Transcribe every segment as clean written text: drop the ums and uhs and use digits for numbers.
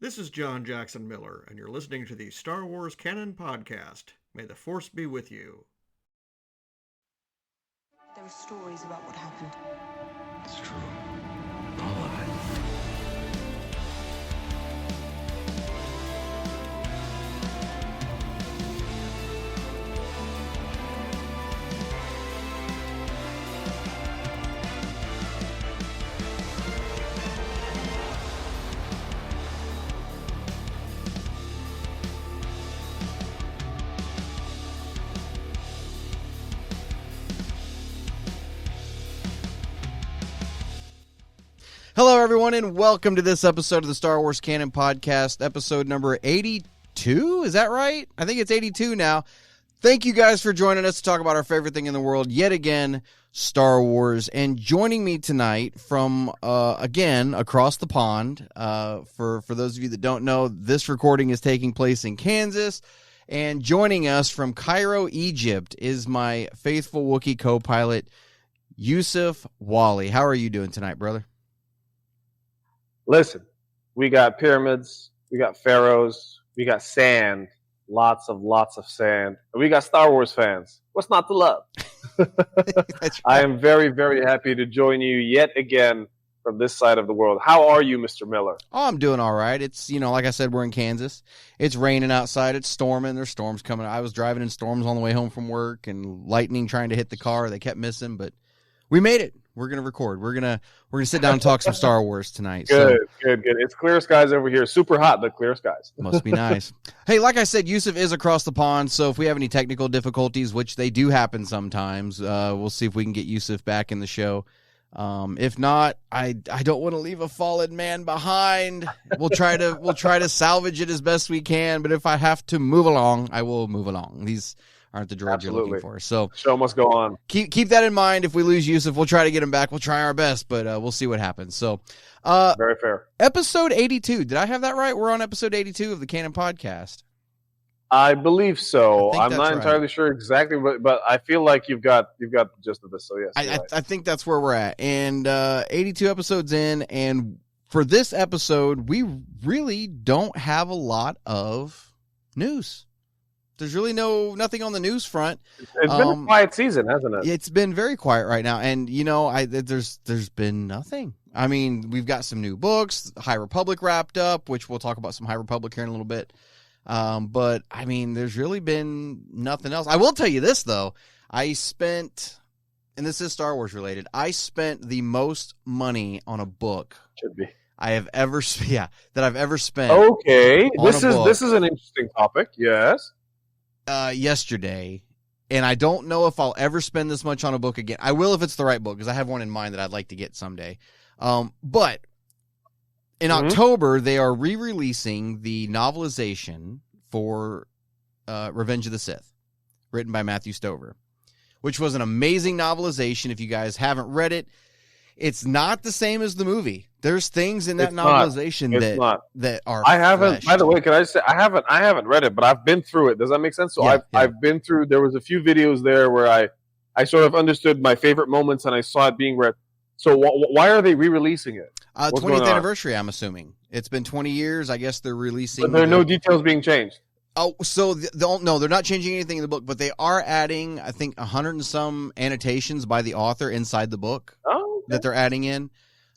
This is John Jackson Miller, and you're listening to the Star Wars Canon Podcast. May the Force be with you. There are stories about what happened. It's true. All of it. Hello, everyone, and welcome to this episode of the Star Wars Canon Podcast, episode number 82. Is that right? I think it's 82 now. Thank you guys for joining us to talk about our favorite thing in the world, yet again, Star Wars. And joining me tonight from, again, across the pond, for those of you that don't know, this recording is taking place in Kansas. And joining us from Cairo, Egypt, is my faithful Wookiee co-pilot, Usef Waly. How are you doing tonight, brother? Listen, we got pyramids, we got pharaohs, we got sand, lots of sand, and we got Star Wars fans. What's not to love? Right. I am very, very happy to join you yet again from this side of the world. How are you, Mr. Miller? Oh, I'm doing all right. It's, like I said, we're in Kansas. It's raining outside. It's storming. There's storms coming. I was driving in storms on the way home from work and lightning trying to hit the car. They kept missing, but we made it. We're going to record. We're going to sit down and talk some Star Wars tonight. Good. It's clear skies over here. Super hot, but clear skies. Must be nice. Hey, like I said, Usef is across the pond, so if we have any technical difficulties, which they do happen sometimes, we'll see if we can get Usef back in the show. If not, I don't want to leave a fallen man behind. We'll try to salvage it as best we can, but if I have to move along, I will move along. These aren't the droids you're looking for. So show must go on. Keep that in mind. If we lose Usef, we'll try to get him back. We'll try our best, but we'll see what happens. So, very fair. Episode 82. Did I have that right? We're on episode 82 of the Canon Podcast. I believe so. I'm not entirely right. sure exactly, but I feel like you've got the gist of this. So yes, I think that's where we're at. And 82 episodes in, and for this episode, we really don't have a lot of news. There's really nothing on the news front. It's been a quiet season, hasn't it? It's been very quiet right now, and there's been nothing. I mean, we've got some new books. High Republic wrapped up, which we'll talk about some High Republic here in a little bit. But I mean, there's really been nothing else. I will tell you this though. I spent, and this is Star Wars related, I spent the most money on a book Should be. that I've ever spent. Okay, this book. is an interesting topic. Yes. Yesterday, and I don't know if I'll ever spend this much on a book again. I will if it's the right book, because I have one in mind that I'd like to get someday. But in October, they are re-releasing the novelization for Revenge of the Sith, written by Matthew Stover, which was an amazing novelization. If you guys haven't read it, it's not the same as the movie. There's things in that novelization that are. I haven't. fleshed. By the way, can I just say I haven't read it, but I've been through it. Does that make sense? So I've been through. There was a few videos there where I sort of understood my favorite moments, and I saw it being read. So why are they re-releasing it? 20th anniversary. I'm assuming it's been 20 years. I guess they're releasing. But there are no details being changed. Oh, so no, they're not changing anything in the book, but they are adding, I think, 100 and some annotations by the author inside the book that they're adding in.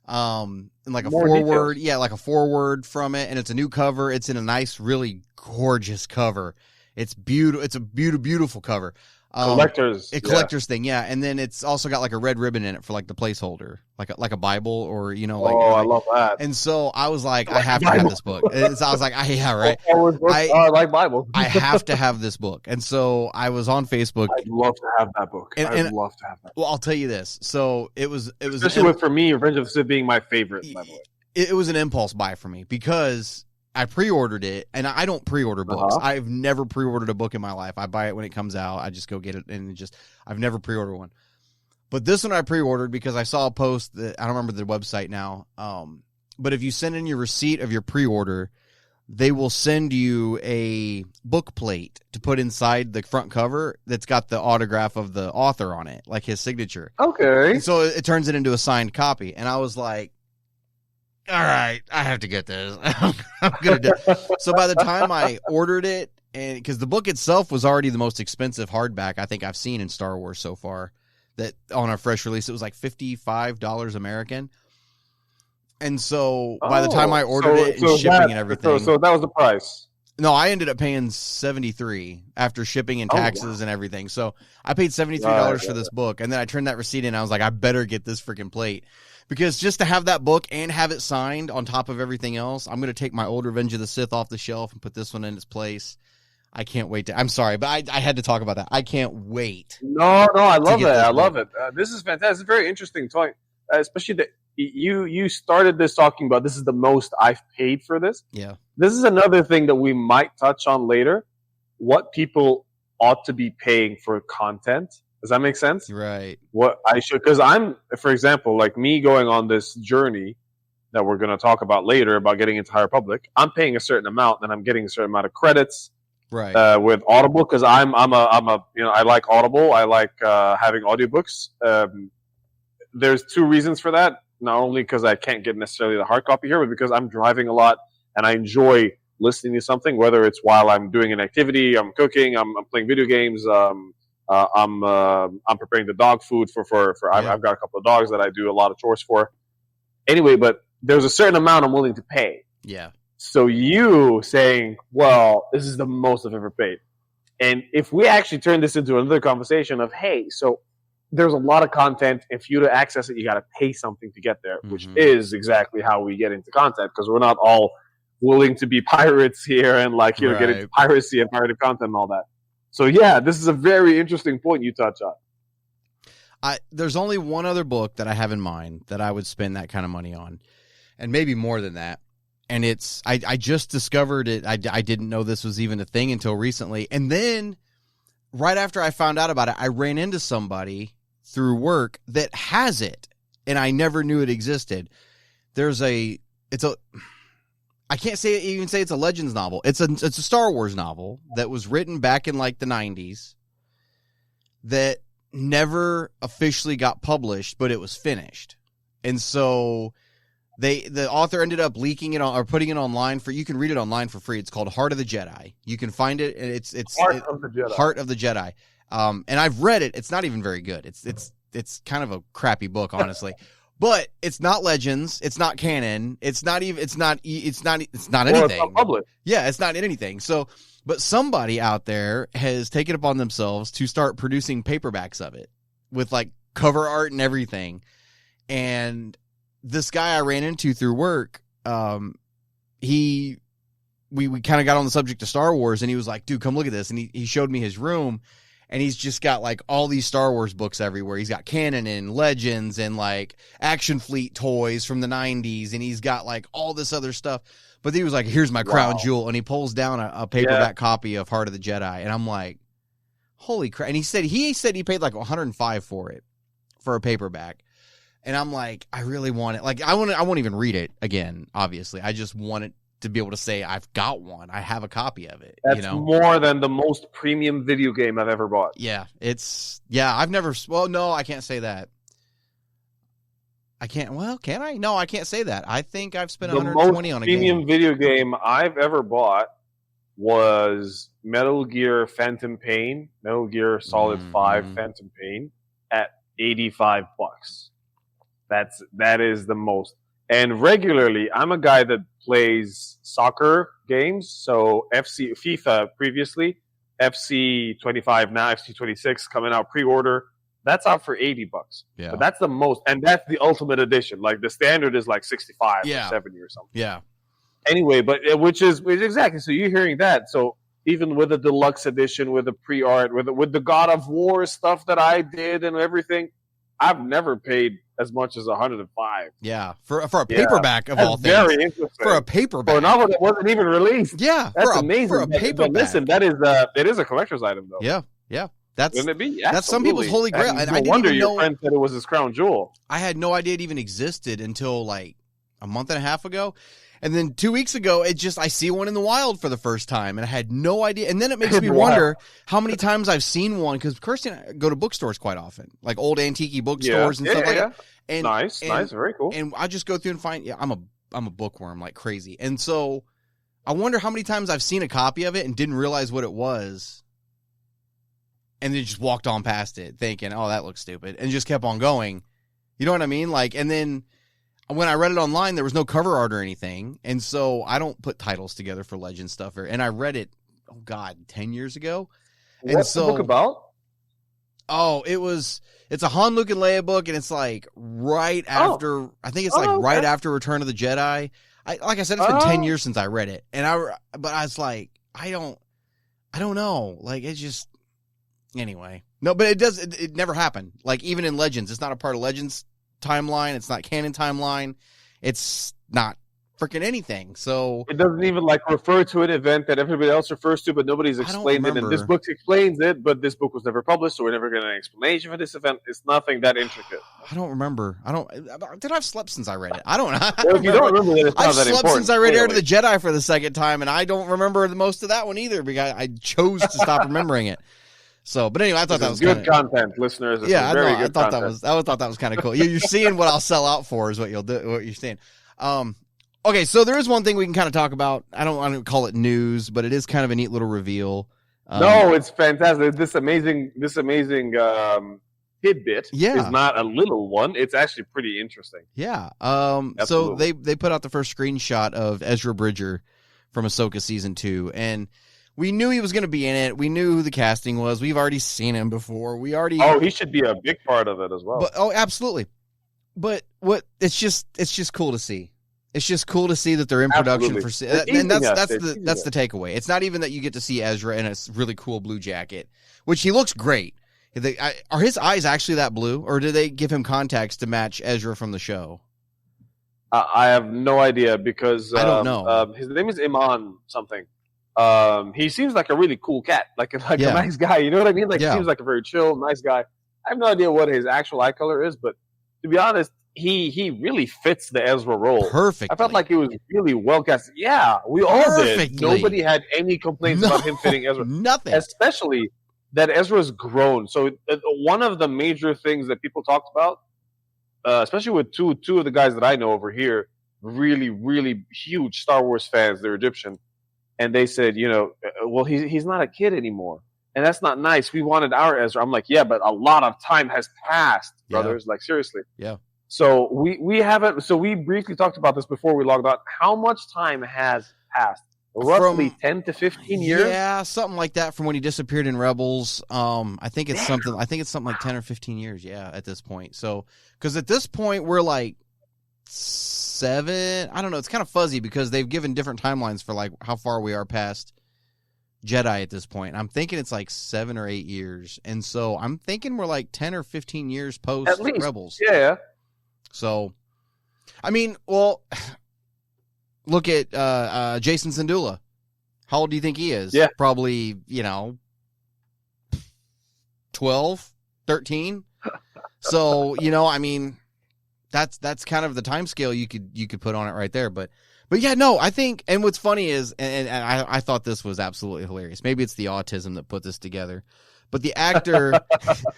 And like a foreword, like a foreword from it, and it's a new cover. It's in a nice, really gorgeous cover. It's beautiful. It's a beautiful cover. Collector's thing, yeah. And then it's also got like a red ribbon in it for like the placeholder, like a Bible or I love that. And so I was like, I have to have this book. And so I was like, right. I like Bible. I have to have this book. And so I was on Facebook. I'd love to have that book. I'd love to have that. Well, I'll tell you this. So it was especially for me, Revenge of the Sith being my favorite. By the way, it was an impulse buy for me because I pre-ordered it, and I don't pre-order books. I've never pre-ordered a book in my life. I buy it when it comes out. I just go get it, and I've never pre-ordered one. But this one I pre-ordered because I saw a post that I don't remember the website now. But if you send in your receipt of your pre-order, they will send you a book plate to put inside the front cover that's got the autograph of the author on it, like his signature. Okay. And so it turns it into a signed copy. And I was like, all right, I have to get this. I'm gonna do. So by the time I ordered it, and because the book itself was already the most expensive hardback I think I've seen in Star Wars so far, that on a fresh release it was like $55 American. And so by the time I ordered it and shipping and everything, so that was the price. No, I ended up paying $73 after shipping and taxes and everything. So I paid $73 for this book, and then I turned that receipt in. And I was like, I better get this freaking plate, because just to have that book and have it signed on top of everything else, I'm going to take my old Revenge of the Sith off the shelf and put this one in its place. I can't wait to. I'm sorry, but I had to talk about that. I can't wait. No, I love it. I love it. This is fantastic. It's a very interesting toy, especially that you started this talking about this is the most I've paid for this. Yeah. This is another thing that we might touch on later. What people ought to be paying for content. Does that make sense? Right. What I should, because I'm, for example, like me going on this journey that we're going to talk about later about getting into High Republic. I'm paying a certain amount, and I'm getting a certain amount of credits. Right. With Audible, because I'm a I like Audible. I like having audiobooks. There's two reasons for that. Not only because I can't get necessarily the hard copy here, but because I'm driving a lot and I enjoy listening to something, whether it's while I'm doing an activity, I'm cooking, I'm playing video games, I'm preparing the dog food for I've got a couple of dogs that I do a lot of chores for. Anyway, but there's a certain amount I'm willing to pay. Yeah. So you saying, well, this is the most I've ever paid. And if we actually turn this into another conversation of, hey, so there's a lot of content. If you to access it, you got to pay something to get there, which is exactly how we get into content, because we're not all willing to be pirates here and like, get into piracy and pirated content and all that. So yeah, this is a very interesting point you touch on. There's only one other book that I have in mind that I would spend that kind of money on, and maybe more than that. And it's, I just discovered it. I didn't know this was even a thing until recently. And then right after I found out about it, I ran into somebody through work that has it, and I never knew it existed. I can't even say it's a Legends novel. It's a Star Wars novel that was written back in like the 90s that never officially got published, but it was finished. And so the author ended up leaking it on, or putting it online you can read it online for free. It's called Heart of the Jedi. You can find it, and it's Heart of the Jedi. Heart of the Jedi. And I've read it. It's not even very good. It's kind of a crappy book, honestly. But it's not Legends. It's not canon. It's not anything. It's not public. Yeah, it's not anything. So, but somebody out there has taken upon themselves to start producing paperbacks of it with like cover art and everything. And this guy I ran into through work, we kind of got on the subject of Star Wars, and he was like, dude, come look at this. And he showed me his room, and he's just got like all these Star Wars books everywhere. He's got canon and Legends and like Action Fleet toys from the 90s, and he's got like all this other stuff. But he was like, here's my crown jewel. And he pulls down a paperback copy of Heart of the Jedi. And I'm like, holy crap. And he said he paid like $105 for it, for a paperback. And I'm like, I really want it. Like, I won't even read it again, obviously. I just want it to be able to say, I've got one. I have a copy of it. That's more than the most premium video game I've ever bought. Yeah, I've never, well, no, I can't say that. Can I? No, I can't say that. I think I've spent $120 on a game. The most premium video game I've ever bought was Metal Gear Phantom Pain, Metal Gear Solid 5 Phantom Pain at $85. That is the most. And regularly, I'm a guy that plays soccer games. So FIFA previously, FC 25 now, FC 26 coming out pre-order. That's out for $80. Yeah. But that's the most, and that's the ultimate edition. Like the standard is like 65 or 70 or something. Yeah. Anyway, but which is exactly. So you're hearing that. So even with the deluxe edition, with the pre-art, with the God of War stuff that I did and everything, I've never paid as much as $105. Yeah, for a paperback of all things. Very interesting. For a paperback, for a novel that wasn't even released. Yeah, that's amazing. For a paperback. But listen, it is a collector's item, though. Yeah. Wouldn't it be? That's some people's holy grail. And I didn't even know your friend said it was his crown jewel. I had no idea it even existed until like a month and a half ago. And then 2 weeks ago, I see one in the wild for the first time, and I had no idea. And then it makes me wonder how many times I've seen one, because Kirsty and I go to bookstores quite often, like old antique bookstores and stuff like that. And, nice, very cool. And I just go through and find, a bookworm like crazy. And so I wonder how many times I've seen a copy of it and didn't realize what it was. And then just walked on past it thinking, oh, that looks stupid. And just kept on going. You know what I mean? Like, and then when I read it online, there was no cover art or anything. And so I don't put titles together for Legend stuff. And I read it, 10 years ago. And What's the book about? Oh, it's a Han, Luke, and Leia book, and it's like right after, I think it's like right after Return of the Jedi. Like I said, it's been 10 years since I read it. But I was like, I don't know. Like, it's just, anyway. No, but it never happened. Like, even in Legends, it's not a part of Legends timeline. It's not canon timeline. It's not freaking anything. So it doesn't even like refer to an event that everybody else refers to, but nobody's explained it. And this book explains it, but this book was never published, so we're never getting an explanation for this event. It's nothing that intricate. I don't remember. Did I have slept since I read it? I don't know. Well, if you don't remember that, it's not I've that slept important. since I read Heir to the Jedi for the second time, and I don't remember the most of that one either because I chose to stop remembering it. So, but anyway, I thought that was good content, listeners. Yeah, I thought that was kind of cool. You're seeing what I'll sell out for is what you'll do. What you're saying. Okay, so there is one thing we can kind of talk about. I don't call it news, but it is kind of a neat little reveal. No, it's fantastic. This amazing tidbit is not a little one. It's actually pretty interesting. Yeah. So they put out the first screenshot of Ezra Bridger from AHSOKA season 2, and we knew he was going to be in it. We knew who the casting was. We've already seen him before. He should be a big part of it as well. Absolutely. But it's just cool to see. It's just cool to see that they're in production for, and that's the takeaway. It's not even that you get to see Ezra in a really cool blue jacket, which he looks great. Are his eyes actually that blue, or do they give him contacts to match Ezra from the show? I have no idea because I don't know. His name is Iman something. He seems like a really cool cat, like a nice guy. You know what I mean? Like he seems like a very chill, nice guy. I have no idea what his actual eye color is, but to be honest, he really fits the Ezra role perfectly. I felt like he was really well cast. Yeah, we all did. Nobody had any complaints about him fitting Ezra. Nothing. Especially that Ezra's grown. So one of the major things that people talked about, especially with two of the guys that I know over here, really, really huge Star Wars fans. They're Egyptian, and they said, well, he's not a kid anymore. And that's not nice. We wanted our Ezra. I'm like, yeah, but a lot of time has passed, brothers. Like, seriously. Yeah. So we haven't. So we briefly talked about this before we logged on. How much time has passed? Roughly 10 to 15 years. Yeah, something like that from when he disappeared in Rebels. I think it's something like 10 or 15 years. Yeah, at this point. So because at this point we're like 7. I don't know. It's kind of fuzzy because they've given different timelines for like how far we are past Jedi at this point. I'm thinking it's like 7 or 8 years, and so I'm thinking we're like 10 or 15 years post at least. Rebels. Yeah. So, I mean, well, look at Jason Syndulla. How old do you think he is? Yeah. Probably, 12, 13. So, I mean, that's kind of the time scale you could put on it right there. But yeah, no, I think, and what's funny is, and I thought this was absolutely hilarious. Maybe it's the autism that put this together. But the actor,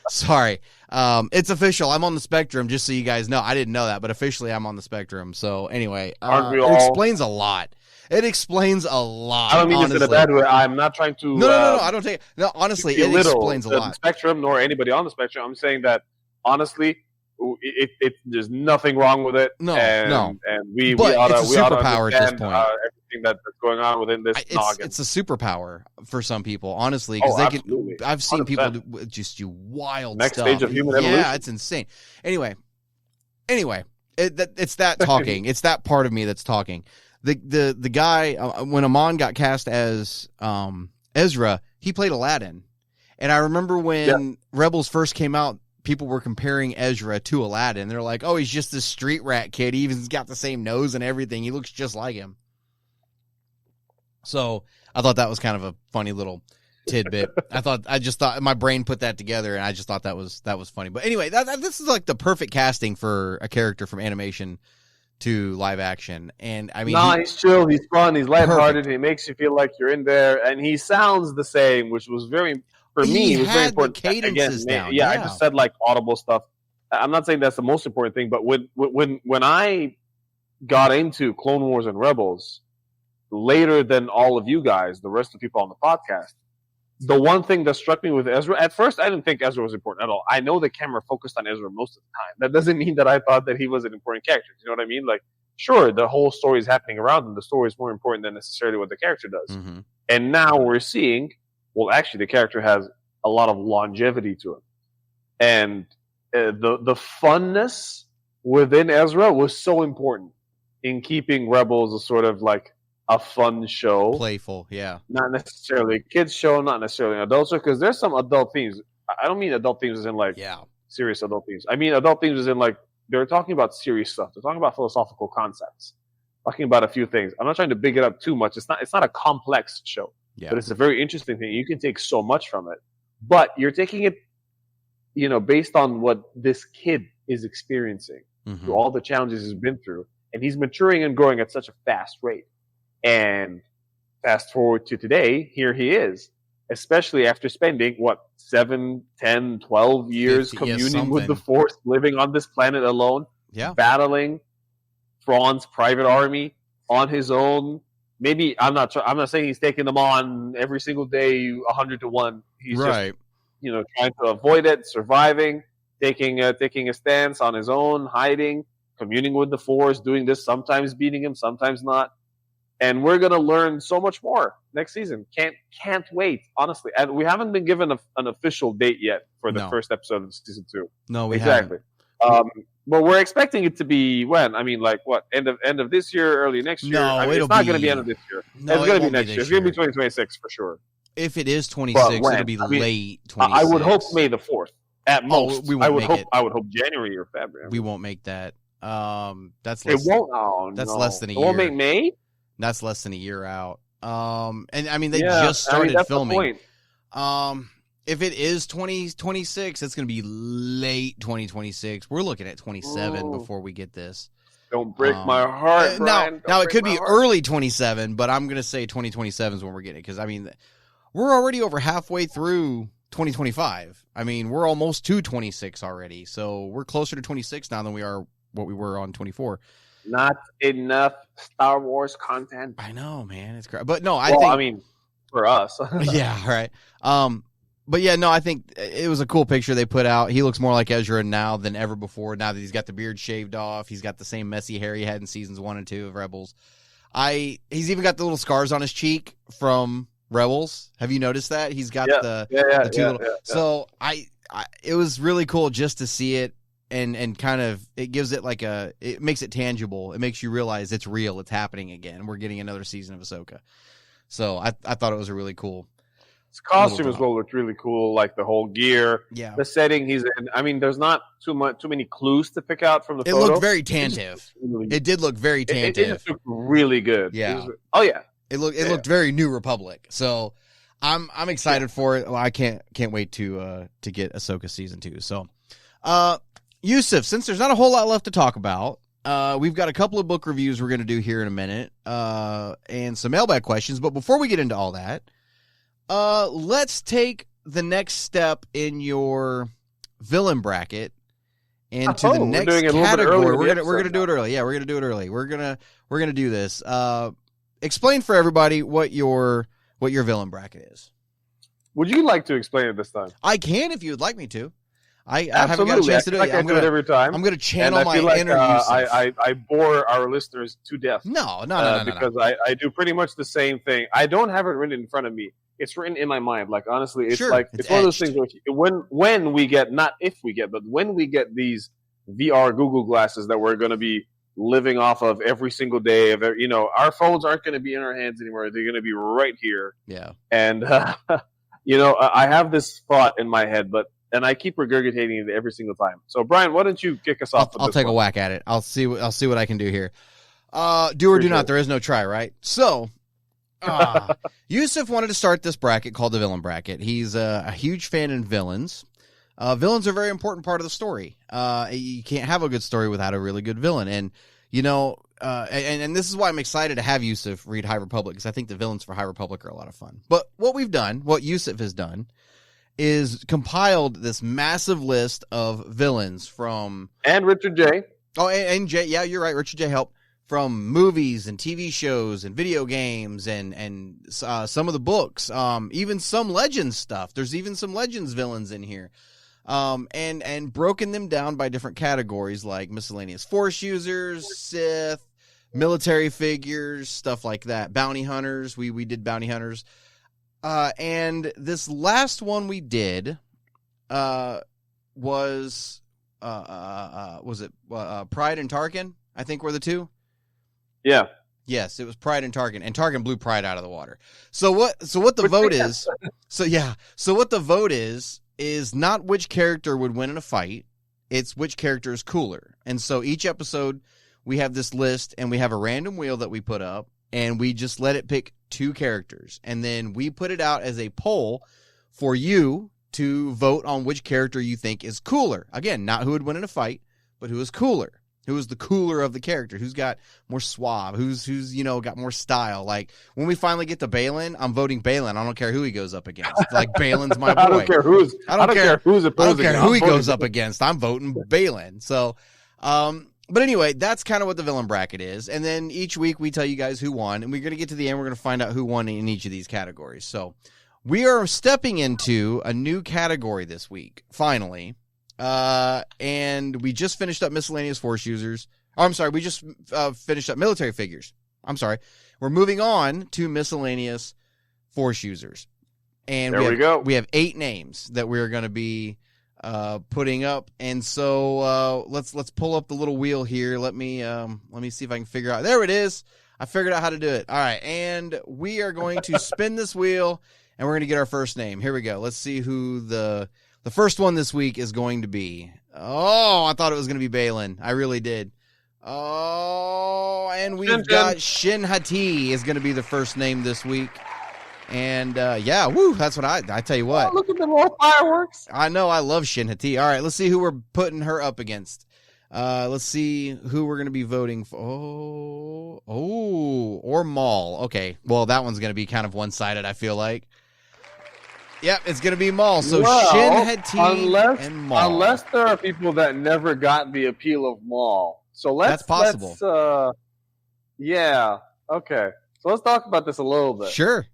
sorry, it's official. I'm on the spectrum, just so you guys know. I didn't know that, but officially I'm on the spectrum. So anyway, it explains a lot. It explains a lot. I don't mean this in a bad way. I'm not trying to. No. I don't take it. No, honestly, it explains a lot. The spectrum, nor anybody on the spectrum. I'm saying that honestly, there's nothing wrong with it. No. And we it's ought a to superpower at this point. Everything that's going on within this noggin. It's a superpower for some people, honestly, because they absolutely. can. I've seen 100%. people just do wild Next stuff. stage of human evolution. Yeah, it's insane. Anyway, it's that talking. It's that part of me that's talking. The guy when Amon got cast as Ezra, he played Aladdin, and I remember when Rebels first came out, people were comparing Ezra to Aladdin. They're like, "Oh, he's just this street rat kid. He even's got the same nose and everything. He looks just like him." So I thought that was kind of a funny little tidbit. I just thought my brain put that together, and I just thought that was funny. But anyway, this is like the perfect casting for a character from animation to live action. And I mean, he's chill, he's fun, he's lighthearted, he makes you feel like you're in there, and he sounds the same, which was very, for me, it was very important. The cadences down. Yeah, I just said like audible stuff. I'm not saying that's the most important thing, but when I got into Clone Wars and Rebels later than all of you guys, the rest of the people on the podcast. The one thing that struck me with Ezra, at first I didn't think Ezra was important at all. I know the camera focused on Ezra most of the time. That doesn't mean that I thought that he was an important character. You know what I mean? Like, sure, the whole story is happening around him. The story is more important than necessarily what the character does. Mm-hmm. And now we're seeing, well, actually, the character has a lot of longevity to him. And the funness within Ezra was so important in keeping Rebels a sort of like a fun show. Playful, yeah. Not necessarily a kid's show, not necessarily an adult show, because there's some adult themes. I don't mean adult themes as in like serious adult themes. I mean adult themes as in like they're talking about serious stuff. They're talking about philosophical concepts. Talking about a few things. I'm not trying to big it up too much. It's not a complex show. Yeah. But it's a very interesting thing. You can take so much from it. But you're taking it, based on what this kid is experiencing, through all the challenges he's been through. And he's maturing and growing at such a fast rate. And fast forward to today, here he is, especially after spending, 7, 10, 12 years 50, communing with the Force, living on this planet alone, battling Thrawn's private army on his own. Maybe, I'm not saying he's taking them on every single day 100 to 1. He's just, trying to avoid it, surviving, taking a stance on his own, hiding, communing with the Force, doing this, sometimes beating him, sometimes not. And we're going to learn so much more next season. Can't wait, honestly. And we haven't been given an official date yet for the first episode of season 2. No, we haven't. But we're expecting it to be when? I mean, like what? End of this year, early next year? No, it's not going to be end of this year. No, it's going to be next year. It's going to be 2026 for sure. If it is 26, it'll be late 26. I would hope May the 4th at most. We won't make it. I would hope January or February. We won't make that. That's less. It won't. That's less than a year. It won't make May. That's less than a year out. And I mean, they just started filming. If it is 2026, it's going to be late 2026. We're looking at 27 before we get this. Don't break my heart, Brian. Now it could be early 27, but I'm going to say 2027 is when we're getting it. Because, I mean, we're already over halfway through 2025. I mean, we're almost to 26 already. So we're closer to 26 now than we are what we were on 24. Not enough Star Wars content. I know, man. It's great. But no, I mean, for us. Yeah, right. But yeah, no, I think it was a cool picture they put out. He looks more like Ezra now than ever before. Now that he's got the beard shaved off, he's got the same messy hair he had in seasons 1 and 2 of Rebels. He's even got the little scars on his cheek from Rebels. Have you noticed that? He's got the two little. Yeah. So it was really cool just to see it and kind of it gives it it makes it tangible. It makes you realize it's real. It's happening again. We're getting another season of Ahsoka. So I thought it was a really cool. His costume as well looked really cool, like the whole gear, the setting he's in. I mean, there's not too many clues to pick out from the photo. It looked very tantive. It did look very tantive. It just looked really good. Yeah. It looked very New Republic. So I'm excited for it. Well, I can't wait to get Ahsoka season 2. So, Usef, since there's not a whole lot left to talk about, we've got a couple of book reviews we're going to do here in a minute, and some mailbag questions. But before we get into all that, let's take the next step in your villain bracket into the next category. We're gonna do it early. Yeah, we're gonna do it early. We're gonna do this. Explain for everybody what your villain bracket is. Would you like to explain it this time? I can if you would like me to. I haven't got a chance to do it. I do it every time. I'm going to channel my inner Usef. I bore our listeners to death. No. Because I do pretty much the same thing. I don't have it written in front of me. It's written in my mind. Like, honestly, it's one of those things where when we get, not if we get, but when we get these VR Google glasses that we're going to be living off of every single day, our phones aren't going to be in our hands anymore. They're going to be right here. Yeah. And, I have this thought in my head, and I keep regurgitating it every single time. So, Brian, why don't you kick us off? I'll take a whack at it. I'll see what I can do here. Do or do not. There is no try, right? So, Usef wanted to start this bracket called the villain bracket. He's a huge fan in villains. Villains are a very important part of the story. You can't have a good story without a really good villain. And, and this is why I'm excited to have Usef read High Republic, because I think the villains for High Republic are a lot of fun. But what Usef has done, is compiled this massive list of villains from... And Richard J. Oh, and J. Yeah, you're right. Richard J. helped. from movies and TV shows and video games and some of the books, even some Legends stuff. There's even some Legends villains in here. And broken them down by different categories like miscellaneous Force users, Sith, military figures, stuff like that. Bounty hunters. We did bounty hunters. And this last one we did was it Pride and Tarkin? I think were the two. Yeah. Yes, it was Pride and Tarkin blew Pride out of the water. So what the vote is? So what the vote is not which character would win in a fight. It's which character is cooler. And so each episode we have this list and we have a random wheel that we put up and we just let it pick 2 characters. And then we put it out as a poll for you to vote on which character you think is cooler. Again, not who would win in a fight, but who is cooler. Who is the cooler of the character? Who's got more suave? Who's got more style? Like when we finally get to Balin, I'm voting Balin. I don't care who he goes up against. Like Balin's my boy. I don't care who's opposing. I don't care who he goes up against. I'm voting Balin. So, but anyway, that's kind of what the villain bracket is. And then each week we tell you guys who won, and we're going to get to the end. We're going to find out who won in each of these categories. So we are stepping into a new category this week, finally. And we just finished up miscellaneous Force users. Oh, I'm sorry. We just finished up military figures. I'm sorry. We're moving on to miscellaneous Force users. And there we go. We have 8 names that we're going to be putting up. And so let's pull up the little wheel here. Let me see if I can figure out. There it is. I figured out how to do it. All right. And we are going to spin this wheel and we're going to get our first name. Here we go. Let's see who the first one this week is going to be. Oh, I thought it was going to be Balin. I really did. Oh, and we've got Shin Hati is going to be the first name this week. And, yeah, woo, that's what I tell you what. Oh, look at the more fireworks. I know, I love Shin Hati. All right, let's see who we're putting her up against. Let's see who we're going to be voting for. Or Maul. Okay, well, that one's going to be kind of one-sided, I feel like. Yep, it's going to be Maul. So Shin Hati and Maul. Unless there are people that never got the appeal of Maul. So that's possible. Yeah, okay. So let's talk about this a little bit. Sure.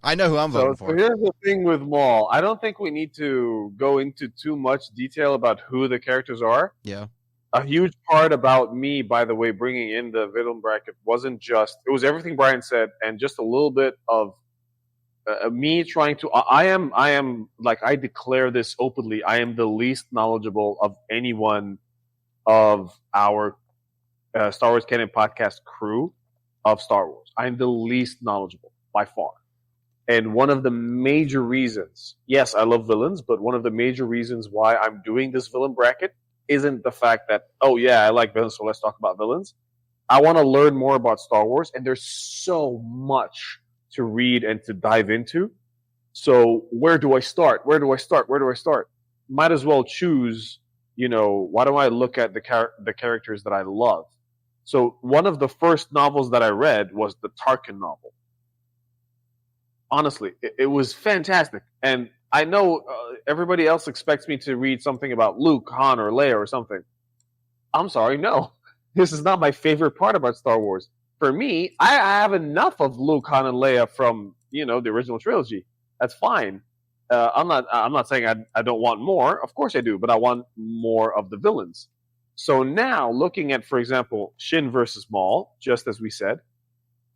I know who I'm voting for. So here's the thing with Maul. I don't think we need to go into too much detail about who the characters are. Yeah. A huge part about me, by the way, bringing in the villain bracket it was everything Brian said and just a little bit of me trying to. I am like, I declare this openly. I am the least knowledgeable of anyone of our Star Wars Canon Podcast crew of Star Wars. I am the least knowledgeable by far. And one of the major reasons, yes, I love villains, but one of the major reasons why I'm doing this villain bracket isn't the fact that, oh yeah, I like villains, so let's talk about villains. I want to learn more about Star Wars, and there's so much to read and to dive into. So where do I start? Might as well choose, why don't I look at the characters that I love? So one of the first novels that I read was the Tarkin novel. Honestly, it was fantastic. And I know everybody else expects me to read something about Luke, Han, or Leia or something. I'm sorry, no. This is not my favorite part about Star Wars. For me, I have enough of Luke, Han, and Leia from, the original trilogy. That's fine. I'm not saying I don't want more. Of course I do, but I want more of the villains. So now, looking at, for example, Shin versus Maul, just as we said,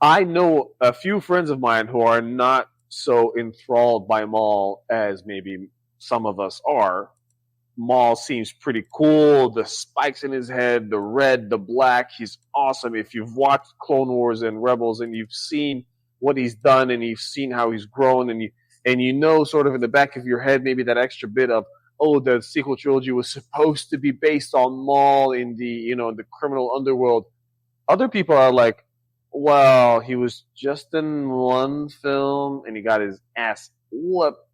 I know a few friends of mine who are not so enthralled by Maul as maybe some of us are. Maul seems pretty cool. The spikes in his head, the red, the black, he's awesome. If you've watched Clone Wars and Rebels and you've seen what he's done and you've seen how he's grown and you know sort of in the back of your head maybe that extra bit of, oh, the sequel trilogy was supposed to be based on Maul in the, the criminal underworld. Other people are like, well, he was just in one film and he got his ass whooped,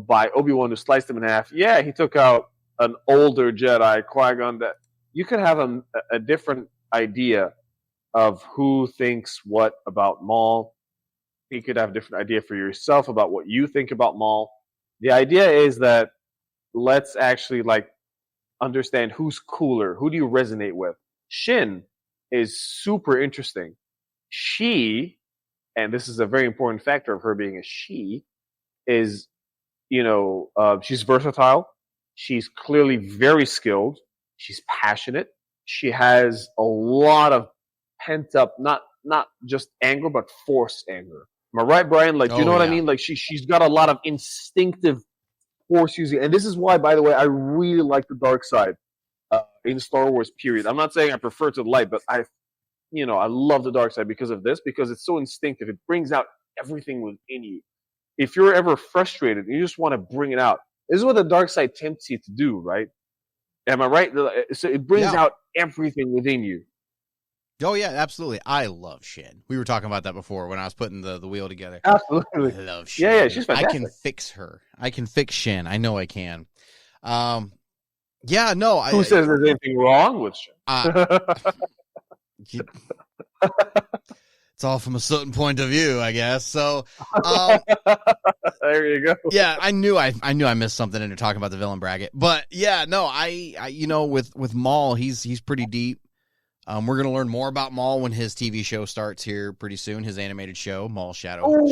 by Obi-Wan who sliced him in half. Yeah, he took out an older Jedi, Qui-Gon. That you could have a different idea of who thinks what about Maul. You could have a different idea for yourself about what you think about Maul. The idea is that let's actually understand who's cooler. Who do you resonate with? Shin is super interesting. She, and this is a very important factor of her being a she, is, she's versatile. She's clearly very skilled. She's passionate. She has a lot of pent up, not just anger, but forced anger. Am I right, Brian? Like, you know what I mean? Like, she's got a lot of instinctive force using. And this is why, by the way, I really like the dark side in Star Wars, period. I'm not saying I prefer to the light, but I love the dark side because of this, because it's so instinctive. It brings out everything within you. If you're ever frustrated, you just want to bring it out. This is what the dark side tempts you to do, right? Am I right? So it brings out everything within you. Oh, yeah, absolutely. I love Shin. We were talking about that before when I was putting the wheel together. Absolutely. I love Shin. Yeah, she's fantastic. I can fix her. I can fix Shin. I know I can. Yeah, no. Who says there's anything wrong with Shin? It's all from a certain point of view, I guess. So, there you go. Yeah, I knew I missed something into talking about the villain bracket, but yeah, no, I with Maul, he's pretty deep. We're gonna learn more about Maul when his TV show starts here pretty soon. His animated show, Maul Shadow Lord.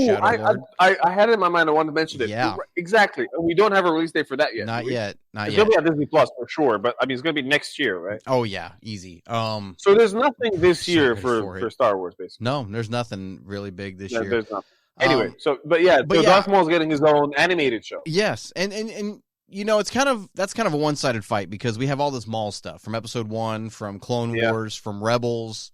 I had it in my mind. I wanted to mention it. Yeah, exactly. We don't have a release date for that yet. Not yet. It's gonna be on Disney Plus for sure, but I mean, it's gonna be next year, right? Oh yeah, easy. So there's nothing this year for Star Wars, basically. No, there's nothing really big this year. There's nothing. Anyway, so Darth Maul's getting his own animated show. Yes, and it's that's kind of a one-sided fight because we have all this Maul stuff from Episode 1, from Clone Wars, from Rebels,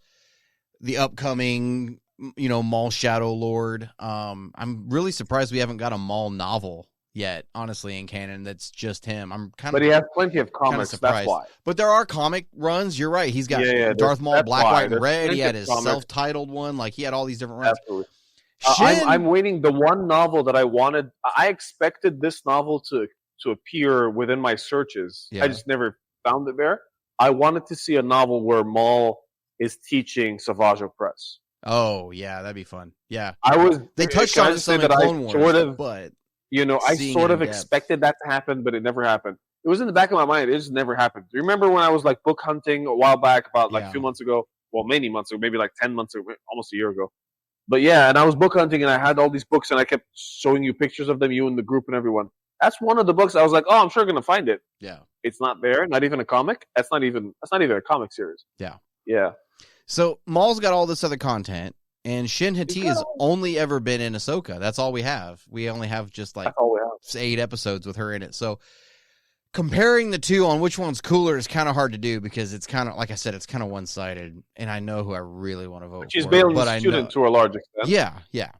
the upcoming Maul Shadow Lord. I'm really surprised we haven't got a Maul novel yet, honestly, in canon. That's just him. But he has plenty of comics. That's why. But there are comic runs. You're right. He's got Darth Maul Black, White, and Red. He had his self-titled one. Like he had all these different runs. Absolutely. I'm waiting. The one novel that I wanted, I expected this novel to appear within my searches. I just never found it there. I wanted to see a novel where Maul is teaching Savage Opress. Oh yeah, that'd be fun. Yeah, They touched on some in Clone Wars, but I sort of expected that to happen, but it never happened. It was in the back of my mind. It just never happened. Do you remember when I was like book hunting a while back, about like a few months ago? Well, many months ago, maybe like 10 months ago, almost a year ago. But yeah, and I was book hunting, and I had all these books, and I kept showing you pictures of them, you and the group and everyone. That's one of the books I was like, oh, I'm sure going to find it. Yeah. It's not there. Not even a comic. That's not even a comic series. Yeah. Yeah. So Maul's got all this other content, and Shin Hati has only ever been in Ahsoka. That's all we have. We only have just like 8 episodes with her in it. So comparing the two on which one's cooler is kind of hard to do because it's kind of, like I said, it's kind of one-sided, and I know who I really want to vote for. She's Bailey's student to a large extent. Yeah, yeah.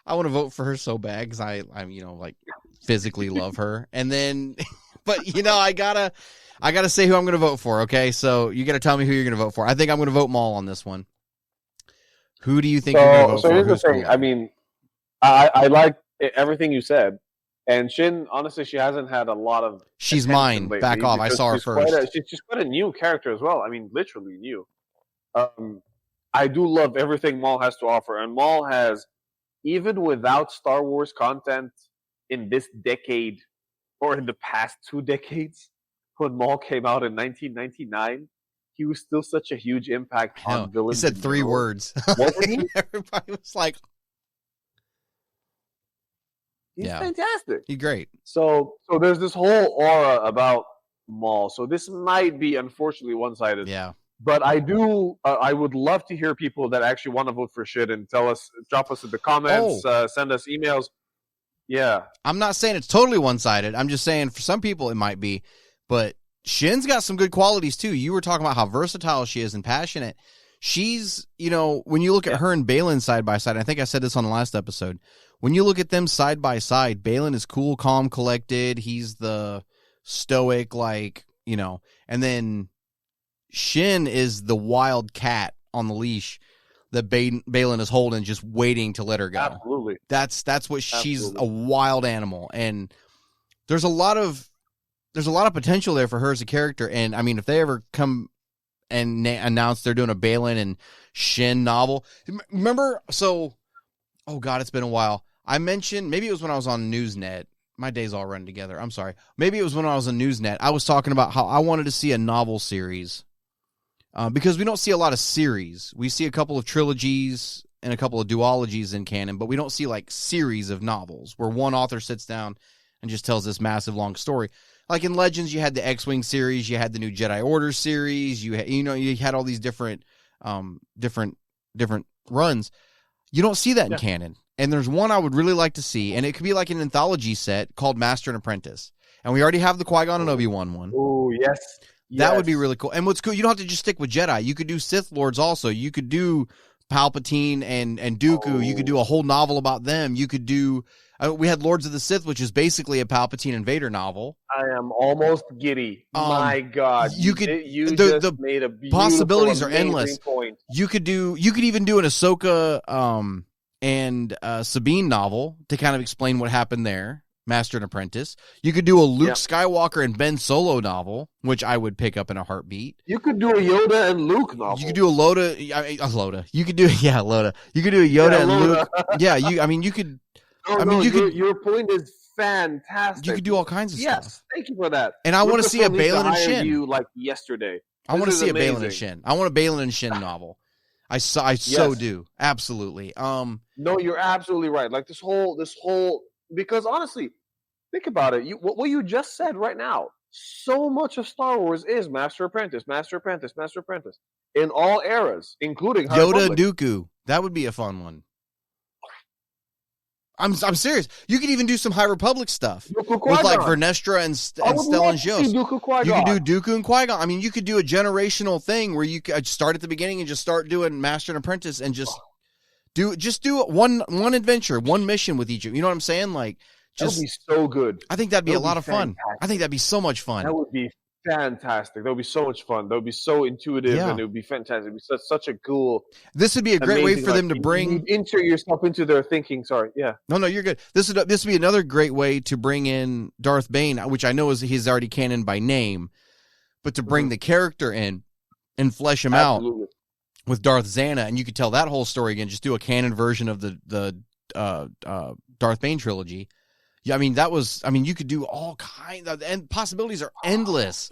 I want to vote for her so bad because I'm like physically love her, and then, but I gotta say who I'm going to vote for. Okay, so you got to tell me who you're going to vote for. I think I'm going to vote Maul on this one. Who do you think you're going to vote for? So here's the thing. I mean, I like everything you said, and Shin, honestly, she hasn't had a lot of. She's mine. Back off. I saw her first. She's quite a new character as well. I mean, literally new. I do love everything Maul has to offer, and Maul has. Even without Star Wars content in this decade or in the past 2 decades, when Maul came out in 1999, he was still such a huge impact on villains. He said 3 words. Wasn't he? Everybody was like, he's fantastic. He's great. So there's this whole aura about Maul. So this might be, unfortunately, one-sided. Yeah. But I would love to hear people that actually want to vote for shit and tell us, drop us in the comments, send us emails. Yeah. I'm not saying it's totally one-sided. I'm just saying for some people it might be. But Shin's got some good qualities too. You were talking about how versatile she is and passionate. She's, when you look at her and Baylan side by side, I think I said this on the last episode. When you look at them side by side, Baylan is cool, calm, collected. He's the stoic, and then Shin is the wild cat on the leash that Baylan is holding, just waiting to let her go. Absolutely. That's what she's a wild animal, and there's a lot of potential there for her as a character. And I mean, if they ever come and announce they're doing a Baylan and Shin novel, remember? So, oh god, it's been a while. I mentioned, maybe it was when I was on Newsnet. my days all run together. I'm sorry. Maybe it was when I was on Newsnet. I was talking about how I wanted to see a novel series because we don't see a lot of series. We see a couple of trilogies and a couple of duologies in canon, but we don't see like series of novels where one author sits down and just tells this massive long story. Like in Legends, you had the X-Wing series, you had the new Jedi Order series, you had all these different runs. You don't see that in canon. And there's one I would really like to see, and it could be like an anthology set called Master and Apprentice. And we already have the Qui-Gon and Obi-Wan one. Oh, yes. That would be really cool. And what's cool, you don't have to just stick with Jedi. You could do Sith Lords also. You could do Palpatine and Dooku. You could do a whole novel about them. You could do... we had Lords of the Sith, which is basically a Palpatine and Vader novel. I am almost giddy. My God. You could... the made a possibilities are endless. Point. You could even do an Ahsoka... and Sabine novel to kind of explain what happened there, Master and Apprentice. You could do a Luke Skywalker and Ben Solo novel, which I would pick up in a heartbeat. You could do a Yoda and Luke novel. You could do a Loda. You could do Loda. You could do a Yoda and Luke. Yeah, you could. Your point is fantastic. You could do all kinds of stuff. Yes, thank you for that. And I want to see a Balin and Shin. You like yesterday. I want to see a Balin and Shin. I want a Balin and Shin novel. I so do. Absolutely. No, you're absolutely right. Like this whole because honestly, think about it. What you just said right now. So much of Star Wars is Master Apprentice, Master Apprentice, Master Apprentice in all eras, including Yoda Dooku. That would be a fun one. I'm serious. You could even do some High Republic stuff with like Vernestra and Stellan Jost. You could do Dooku and Qui-Gon. I mean, you could do a generational thing where you could start at the beginning and just start doing Master and Apprentice and just do one adventure, one mission with each of you know what I'm saying? Like, just that would be so good. I think that'd be a lot of fun. I think that'd be so much fun. That would be fantastic. That would be so much fun. That would be so intuitive, and it would be fantastic. It would be such a cool. This would be a great way for them to bring you insert yourself into their thinking. Sorry, yeah. No, you're good. This would be another great way to bring in Darth Bane, which I know he's already canon by name, but to bring the character in and flesh him out with Darth Xana, and you could tell that whole story again. Just do a canon version of the Darth Bane trilogy. Yeah, you could do all kinds of, and possibilities are endless.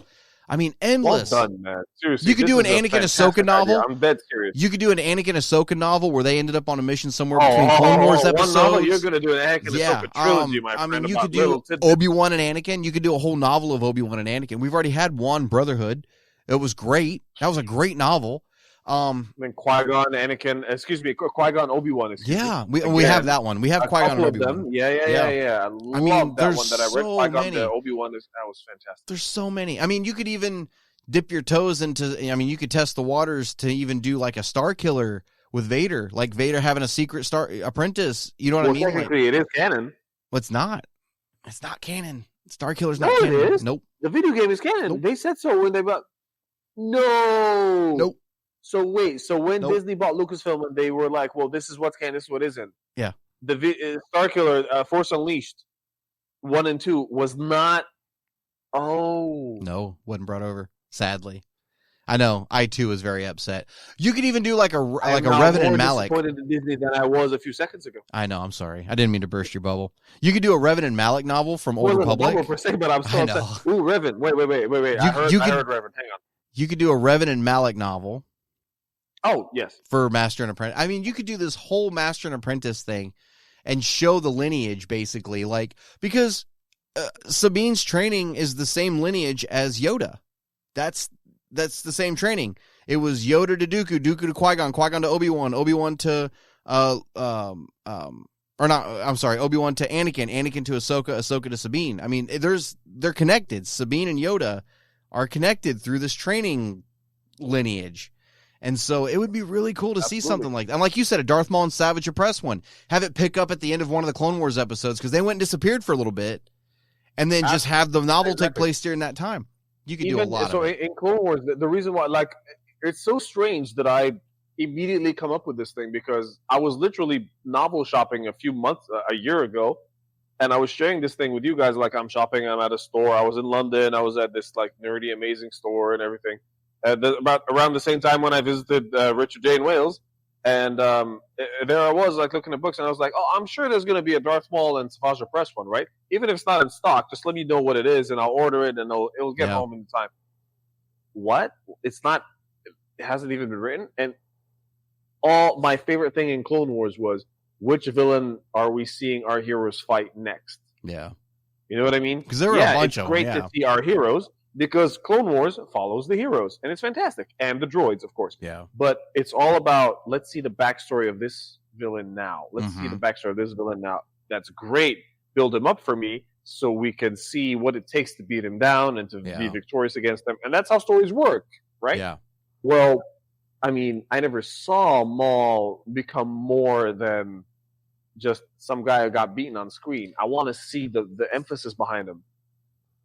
I mean, endless. Well done, man. Seriously. You could do an Anakin Ahsoka novel. Idea. I'm dead serious. You could do an Anakin Ahsoka novel where they ended up on a mission somewhere between Clone Wars episodes. One novel, you're going to do an Anakin Ahsoka trilogy, my friend. You could do Obi-Wan and Anakin. You could do a whole novel of Obi-Wan and Anakin. We've already had one, Brotherhood. It was great. That was a great novel. Then Qui-Gon, Qui-Gon, Obi-Wan. We have that one. We have Qui-Gon and Obi-Wan. Yeah. I love that one that I read. Qui-Gon to Obi-Wan that was fantastic. There's so many. I mean, you could even dip your toes into. I mean, you could test the waters to even do like a Star Killer with Vader, like Vader having a secret Star apprentice. You know what I mean? Technically, it is canon. Well, it's not. It's not canon. Star Killer's not canon. It is. Nope. The video game is canon. Nope. They said so when they bought. No. Nope. So wait, when Disney bought Lucasfilm, and they were like, "Well, this is what's canon, this is what isn't." Yeah. The Starkiller, Force Unleashed, 1 and 2 was not. Oh no, wasn't brought over. Sadly, I know. I too was very upset. You could even do like a Revan and Malak. I'm more disappointed in Disney than I was a few seconds ago. I know. I'm sorry. I didn't mean to burst your bubble. You could do a Revan and Malak novel from Old Republic. Per se, but I'm so upset. Ooh, Revan. Wait. I heard Revan. Hang on. You could do a Revan and Malak novel. Oh, yes. For Master and Apprentice. I mean, you could do this whole Master and Apprentice thing and show the lineage, basically. Like, because Sabine's training is the same lineage as Yoda. That's the same training. It was Yoda to Dooku, Dooku to Qui-Gon, Qui-Gon to Obi-Wan, Obi-Wan to Obi-Wan to Anakin, Anakin to Ahsoka, Ahsoka to Sabine. I mean, they're connected. Sabine and Yoda are connected through this training lineage. And so it would be really cool to see something like that. And like you said, a Darth Maul and Savage Opress one. Have it pick up at the end of one of the Clone Wars episodes because they went and disappeared for a little bit. And then just have the novel take place during that time. You could do a lot of it. So in Clone Wars, the reason why, like, it's so strange that I immediately come up with this thing because I was literally novel shopping a year ago. And I was sharing this thing with you guys. Like, I'm shopping, I'm at a store. I was in London. I was at this, like, nerdy, amazing store and everything. About around the same time when I visited Richard J. in Wales, And there I was, like, looking at books, and I was like, oh, I'm sure there's going to be a Darth Maul and Savage Press one, right? Even if it's not in stock, just let me know what it is, and I'll order it, and it'll get home in time. What? It's not. It hasn't even been written. And my favorite thing in Clone Wars was, which villain are we seeing our heroes fight next? Yeah. You know what I mean? Because there were a bunch of them. It's great to see our heroes, because Clone Wars follows the heroes, and it's fantastic. And the droids, of course. Yeah. But it's all about, let's see the backstory of this villain now. Let's see the backstory of this villain now. That's great. Build him up for me so we can see what it takes to beat him down and to be victorious against them. And that's how stories work, right? Yeah. Well, I mean, I never saw Maul become more than just some guy who got beaten on screen. I want to see the emphasis behind him.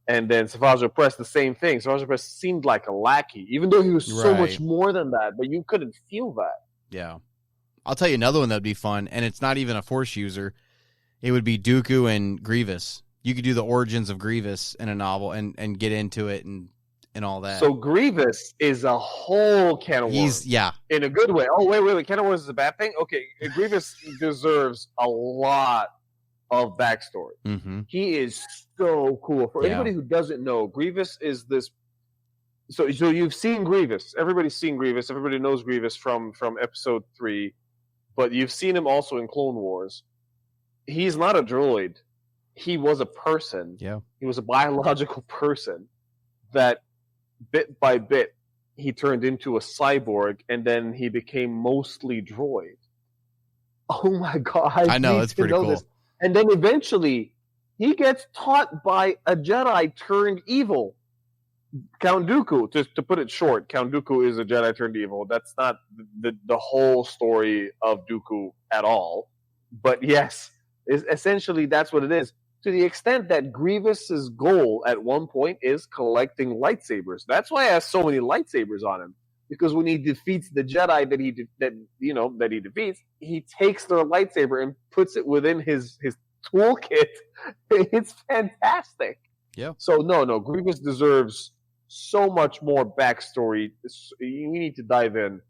And then Savage Press, the same thing. Savage Press seemed like a lackey, even though he was so much more than that, but you couldn't feel that. Yeah. I'll tell you another one that would be fun, and it's not even a Force user. It would be Dooku and Grievous. You could do the origins of Grievous in a novel and get into it and all that. So Grievous is a whole can of worms. In a good way. Oh, wait. Can of worms is a bad thing? Okay, Grievous deserves a lot of backstory. Mm-hmm. He is so cool. For anybody who doesn't know, Grievous is this. So you've seen Grievous. Everybody's seen Grievous. Everybody knows Grievous from Episode 3, but you've seen him also in Clone Wars. He's not a droid. He was a person. Yeah. He was a biological person that, bit by bit, he turned into a cyborg, and then he became mostly droid. Oh my God! I know, it's pretty cool. This. And then eventually, he gets taught by a Jedi turned evil. Count Dooku, to put it short, Count Dooku is a Jedi turned evil. That's not the whole story of Dooku at all. But yes, essentially that's what it is. To the extent that Grievous's goal at one point is collecting lightsabers. That's why he has so many lightsabers on him. Because when he defeats the Jedi that he defeats, he takes their lightsaber and puts it within his toolkit. It's fantastic. Yeah. So no, Grievous deserves so much more backstory. You need to dive in.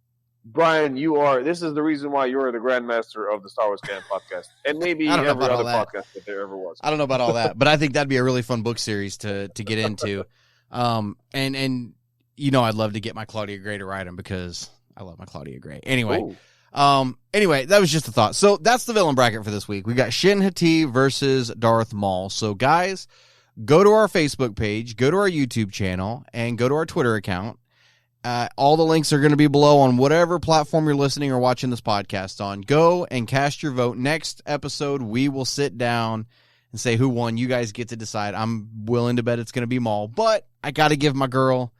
Brian, this is the reason why you're the Grandmaster of the Star Wars Canon Podcast. And maybe every other podcast that there ever was. I don't know about all that, but I think that'd be a really fun book series to get into. And I'd love to get my Claudia Gray to write them because I love my Claudia Gray. Anyway, that was just a thought. So that's the villain bracket for this week. We got Shin Hati versus Darth Maul. So guys, go to our Facebook page, go to our YouTube channel, and go to our Twitter account. All the links are going to be below on whatever platform you're listening or watching this podcast on. Go and cast your vote. Next episode, we will sit down and say who won. You guys get to decide. I'm willing to bet it's going to be Maul, but I got to give my girl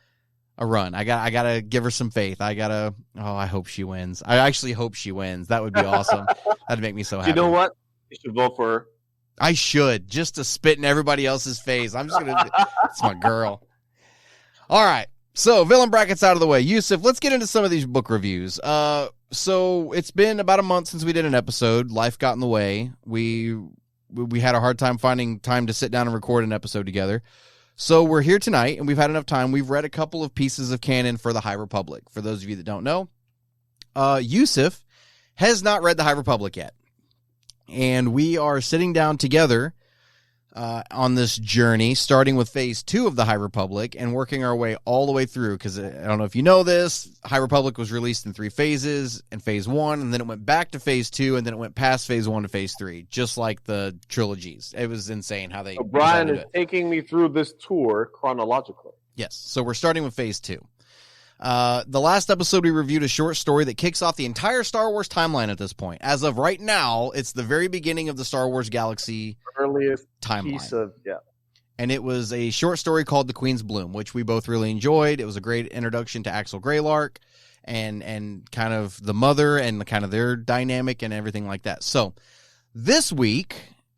a run. I got to give her some faith. I hope she wins. I actually hope she wins. That would be awesome. That'd make me so happy. You know what? You should vote for her. I should, just to spit in everybody else's face. I'm just going to, it's my girl. All right. So, villain brackets out of the way. Usef, let's get into some of these book reviews. So it's been about a month since we did an episode. Life got in the way. We had a hard time finding time to sit down and record an episode together. So we're here tonight, and we've had enough time. We've read a couple of pieces of canon for the High Republic. For those of you that don't know, Usef has not read the High Republic yet. And we are sitting down together on this journey, starting with Phase 2 of the High Republic and working our way all the way through. Because I don't know if you know this, High Republic was released in 3 phases, and Phase 1, and then it went back to Phase 2, and then it went past Phase 1 to Phase 3, just like the trilogies. It was insane how they... So Brian is taking me through this tour chronologically. Yes, so we're starting with Phase 2. The last episode, we reviewed a short story that kicks off the entire Star Wars timeline at this point. As of right now, it's the very beginning of the Star Wars galaxy earliest timeline. Piece of, yeah. And it was a short story called The Queen's Bloom, which we both really enjoyed. It was a great introduction to Axel Greylark and kind of the mother and kind of their dynamic and everything like that. So this week,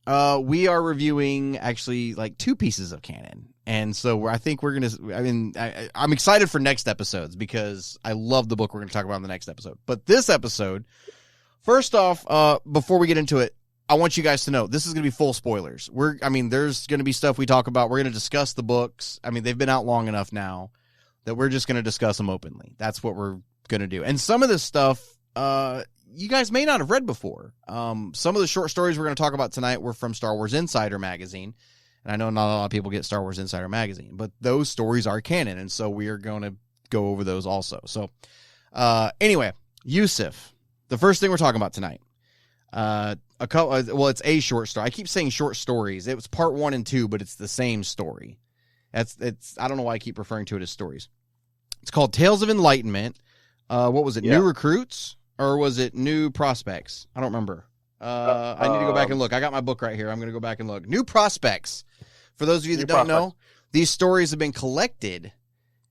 we are reviewing actually like 2 pieces of canon. And so I think we're going to, I'm excited for next episodes because I love the book we're going to talk about in the next episode. But this episode, first off, before we get into it, I want you guys to know this is going to be full spoilers. There's going to be stuff we talk about. We're going to discuss the books. They've been out long enough now that we're just going to discuss them openly. That's what we're going to do. And some of this stuff you guys may not have read before. Some of the short stories we're going to talk about tonight were from Star Wars Insider magazine. And I know not a lot of people get Star Wars Insider magazine, but those stories are canon. And so we are going to go over those also. So anyway, Usef, the first thing we're talking about tonight. It's a short story. I keep saying short stories. It was part 1 and 2, but it's the same story. I don't know why I keep referring to it as stories. It's called Tales of Enlightenment. What was it? Yeah. New Recruits, or was it New Prospects? I don't remember. I need to go back and look. I got my book right here. I'm going to go back and look. New Prospects. For those of you that don't know, these stories have been collected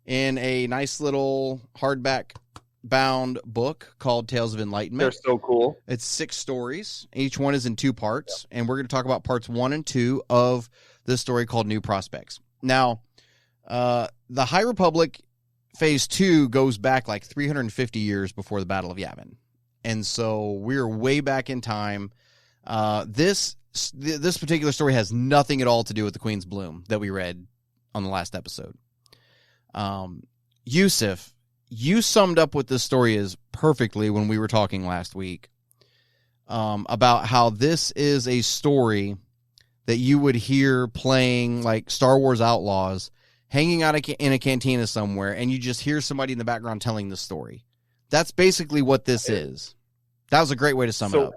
in a nice little hardback bound book called Tales of Enlightenment. They're so cool. It's 6 stories. Each one is in 2 parts, and we're going to talk about parts 1 and 2 of this story called New Prospects. Now, the High Republic Phase 2 goes back like 350 years before the Battle of Yavin. And so we're way back in time. This particular story has nothing at all to do with the Queen's Bloom that we read on the last episode. Usef, you summed up what this story is perfectly when we were talking last week about how this is a story that you would hear playing like Star Wars Outlaws, hanging out in a cantina somewhere, and you just hear somebody in the background telling the story. That's basically what this is. That was a great way to sum it up.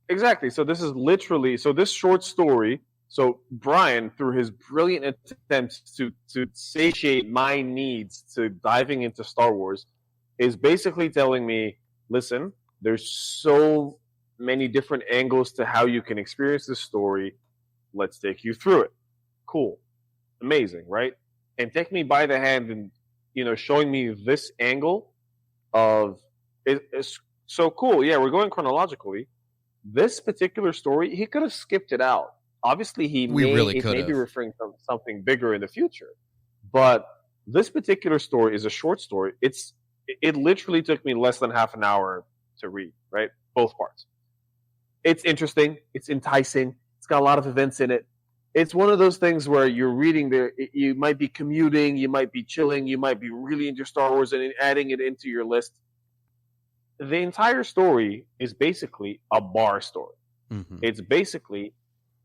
Exactly. So this is literally, this short story, so Brian, through his brilliant attempts to satiate my needs to diving into Star Wars, is basically telling me, listen, there's so many different angles to how you can experience this story. Let's take you through it. Cool. Amazing, right? And take me by the hand and, showing me this angle of it's so cool. Yeah, we're going chronologically. This particular story, he could have skipped it out. Obviously, he may be referring to something bigger in the future. But this particular story is a short story. It literally took me less than half an hour to read, right? Both parts. It's interesting. It's enticing. It's got a lot of events in it. It's one of those things where you're reading there. You might be commuting. You might be chilling. You might be really into Star Wars and adding it into your list. The entire story is basically a bar story. Mm-hmm. It's basically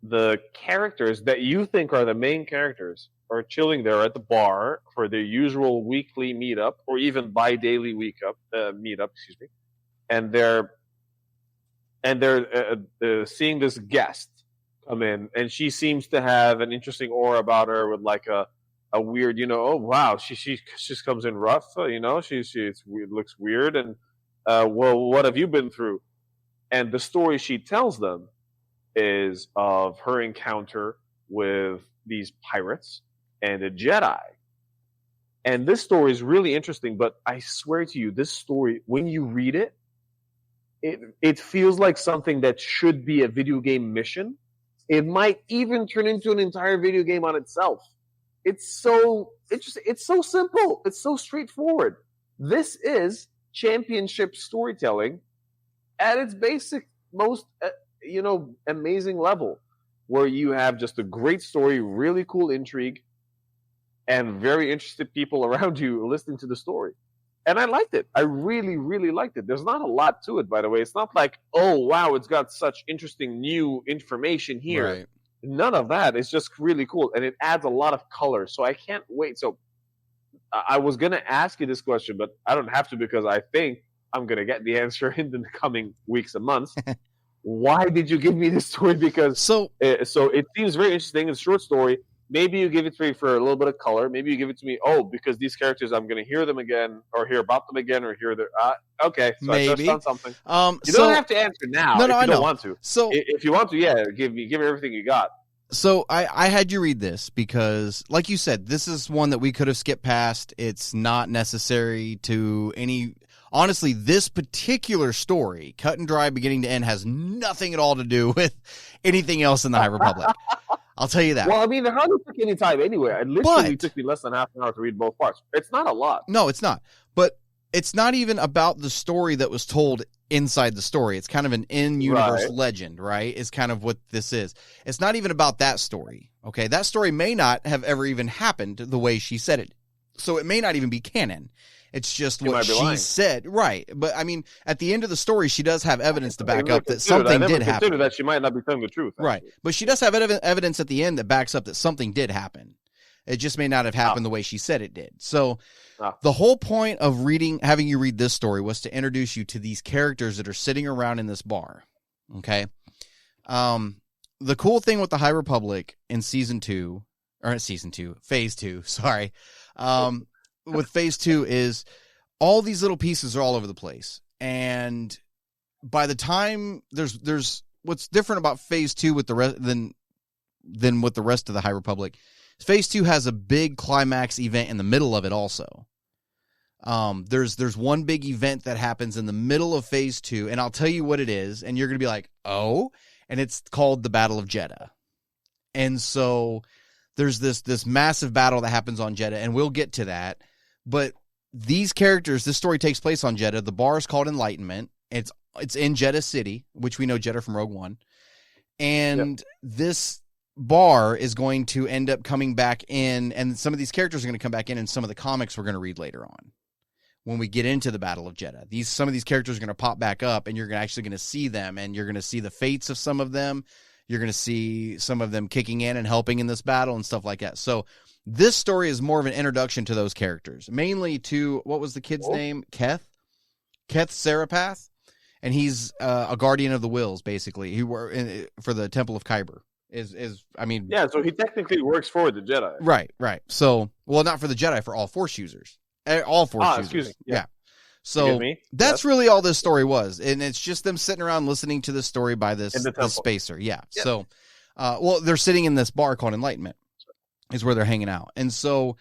the characters that you think are the main characters are chilling there at the bar for their usual weekly meetup or even bi-daily meetup, and they're seeing this guest come in, and she seems to have an interesting aura about her with like a weird, oh wow, she just comes in rough, it looks weird, and well, what have you been through? And the story she tells them is of her encounter with these pirates and a Jedi. And this story is really interesting, but I swear to you, this story, when you read it, it feels like something that should be a video game mission. It might even turn into an entire video game on itself. It's so simple. It's so straightforward. This is championship storytelling at its basic, most amazing level, where you have just a great story, really cool intrigue, and very interested people around you listening to the story. And I liked it. I really, really liked it. There's not a lot to it, by the way. It's not like, oh, wow, it's got such interesting new information here. Right. None of that. It's just really cool. And it adds a lot of color. So I can't wait. So I was going to ask you this question, but I don't have to because I think I'm going to get the answer in the coming weeks and months. Why did you give me this story? Because so it seems very interesting. It's a short story. Maybe you give it to me for a little bit of color. Maybe you give it to me, because these characters, I'm going to hear them again, or hear about them again, or hear their. Okay, so I touched on something. You don't have to answer now. No, I don't want to. So if you want to, give me everything you got. So I had you read this because, like you said, this is one that we could have skipped past. It's not necessary to any. Honestly, this particular story, cut and dry, beginning to end, has nothing at all to do with anything else in the High Republic. I'll tell you that. Well, I mean, it hardly took any time anyway. It literally took me less than half an hour to read both parts. It's not a lot. No, it's not. But it's not even about the story that was told inside the story. It's kind of an in-universe legend, right? Is kind of what this is. It's not even about that story, okay? That story may not have ever even happened the way she said it So it may not even be canon. It's just what might be she lying. said. Right. But I mean, at the end of the story, she does have evidence to back up that something did happen. Consider that she might not be telling the truth. Actually. Right. But she does have evidence at the end that backs up that something did happen. It just may not have happened the way she said it did. So the whole point of having you read this story was to introduce you to these characters that are sitting around in this bar. Okay. The cool thing with the High Republic in phase 2, sorry. With phase 2 is all these little pieces are all over the place. And by the time there's what's different about phase 2 with the rest than with the rest of the High Republic, phase 2 has a big climax event in the middle of it also. There's one big event that happens in the middle of phase 2, and I'll tell you what it is, and you're going to be like, oh, and it's called the Battle of Jeddah. And so there's this massive battle that happens on Jeddah, and we'll get to that. But these characters, this story takes place on Jeddah. The bar is called Enlightenment. It's in Jeddah City, which we know Jeddah from Rogue One. And this bar is going to end up coming back in, and some of these characters are going to come back in some of the comics we're going to read later on when we get into the Battle of Jeddah. Some of these characters are going to pop back up, and you're actually going to see them, and you're going to see the fates of some of them. You're going to see some of them kicking in and helping in this battle and stuff like that. So this story is more of an introduction to those characters, mainly to, what was the kid's name? Keth Sarapath. And he's a guardian of the wills, basically. He worked for the Temple of Kyber. So he technically works for the Jedi. Right. So, well, not for the Jedi, for all Force users. All Force users. Excuse me. Yeah. So that's really all this story was. And it's just them sitting around listening to this story by this spacer. Yeah. Yep. So, they're sitting in this bar called Enlightenment is where they're hanging out. And so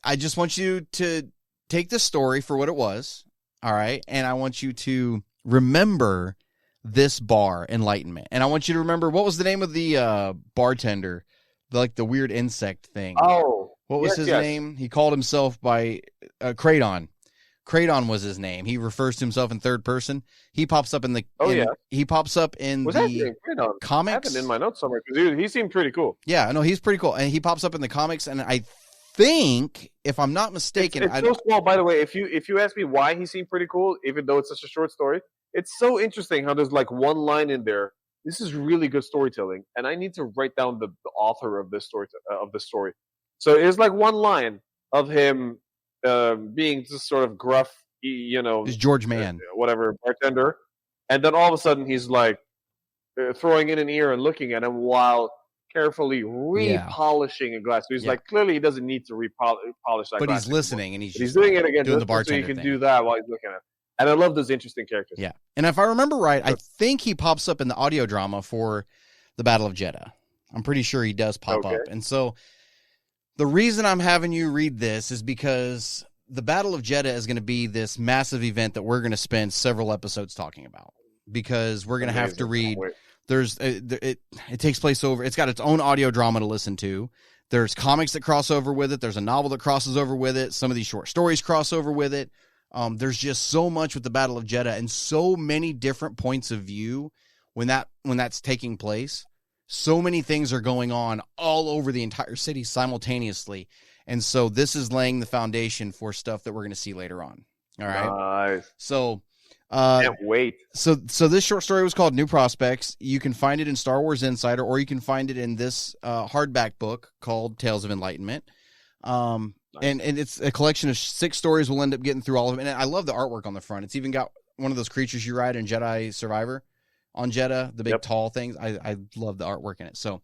I just want you to take this story for what it was. All right. And I want you to remember this bar, Enlightenment. And I want you to remember, what was the name of the bartender? The weird insect thing. Oh. What was his name? He called himself by Kraton. Kraton was his name. He refers to himself in third person. He pops up in the he pops up in the comics. I have it in my notes somewhere because he seemed pretty cool. Yeah, no, he's pretty cool, and he pops up in the comics. And I think, if I'm not mistaken, it's so small. By the way, if you ask me why he seemed pretty cool, even though it's such a short story, it's so interesting how there's one line in there. This is really good storytelling, and I need to write down the author of this story So it's one line of him being just sort of gruff, It's George Mann, whatever, bartender, and then all of a sudden he's throwing in an ear and looking at him while carefully repolishing a glass. So he's clearly he doesn't need to repolish that glass. But he's listening, and he's doing it again, doing the bartender so he can thing. do that while he's looking at it. And I love those interesting characters. Yeah, and if I remember right, I think he pops up in the audio drama for the Battle of Jeddah. I'm pretty sure he does pop up, and so. The reason I'm having you read this is because the Battle of Jeddah is going to be this massive event that we're going to spend several episodes talking about, because we're going to have to read. It takes place over. It's got its own audio drama to listen to. There's comics that cross over with it. There's a novel that crosses over with it. Some of these short stories cross over with it. There's just so much with the Battle of Jeddah and so many different points of view when that's taking place. So many things are going on all over the entire city simultaneously. And so this is laying the foundation for stuff that we're going to see later on. All right. Nice. So, can't wait. So this short story was called New Prospects. You can find it in Star Wars Insider, or you can find it in this hardback book called Tales of Enlightenment. Nice. And it's a collection of 6 stories. We'll end up getting through all of them. And I love the artwork on the front. It's even got one of those creatures you ride in Jedi Survivor. On Jeddah, the big tall things. I love the artwork in it. So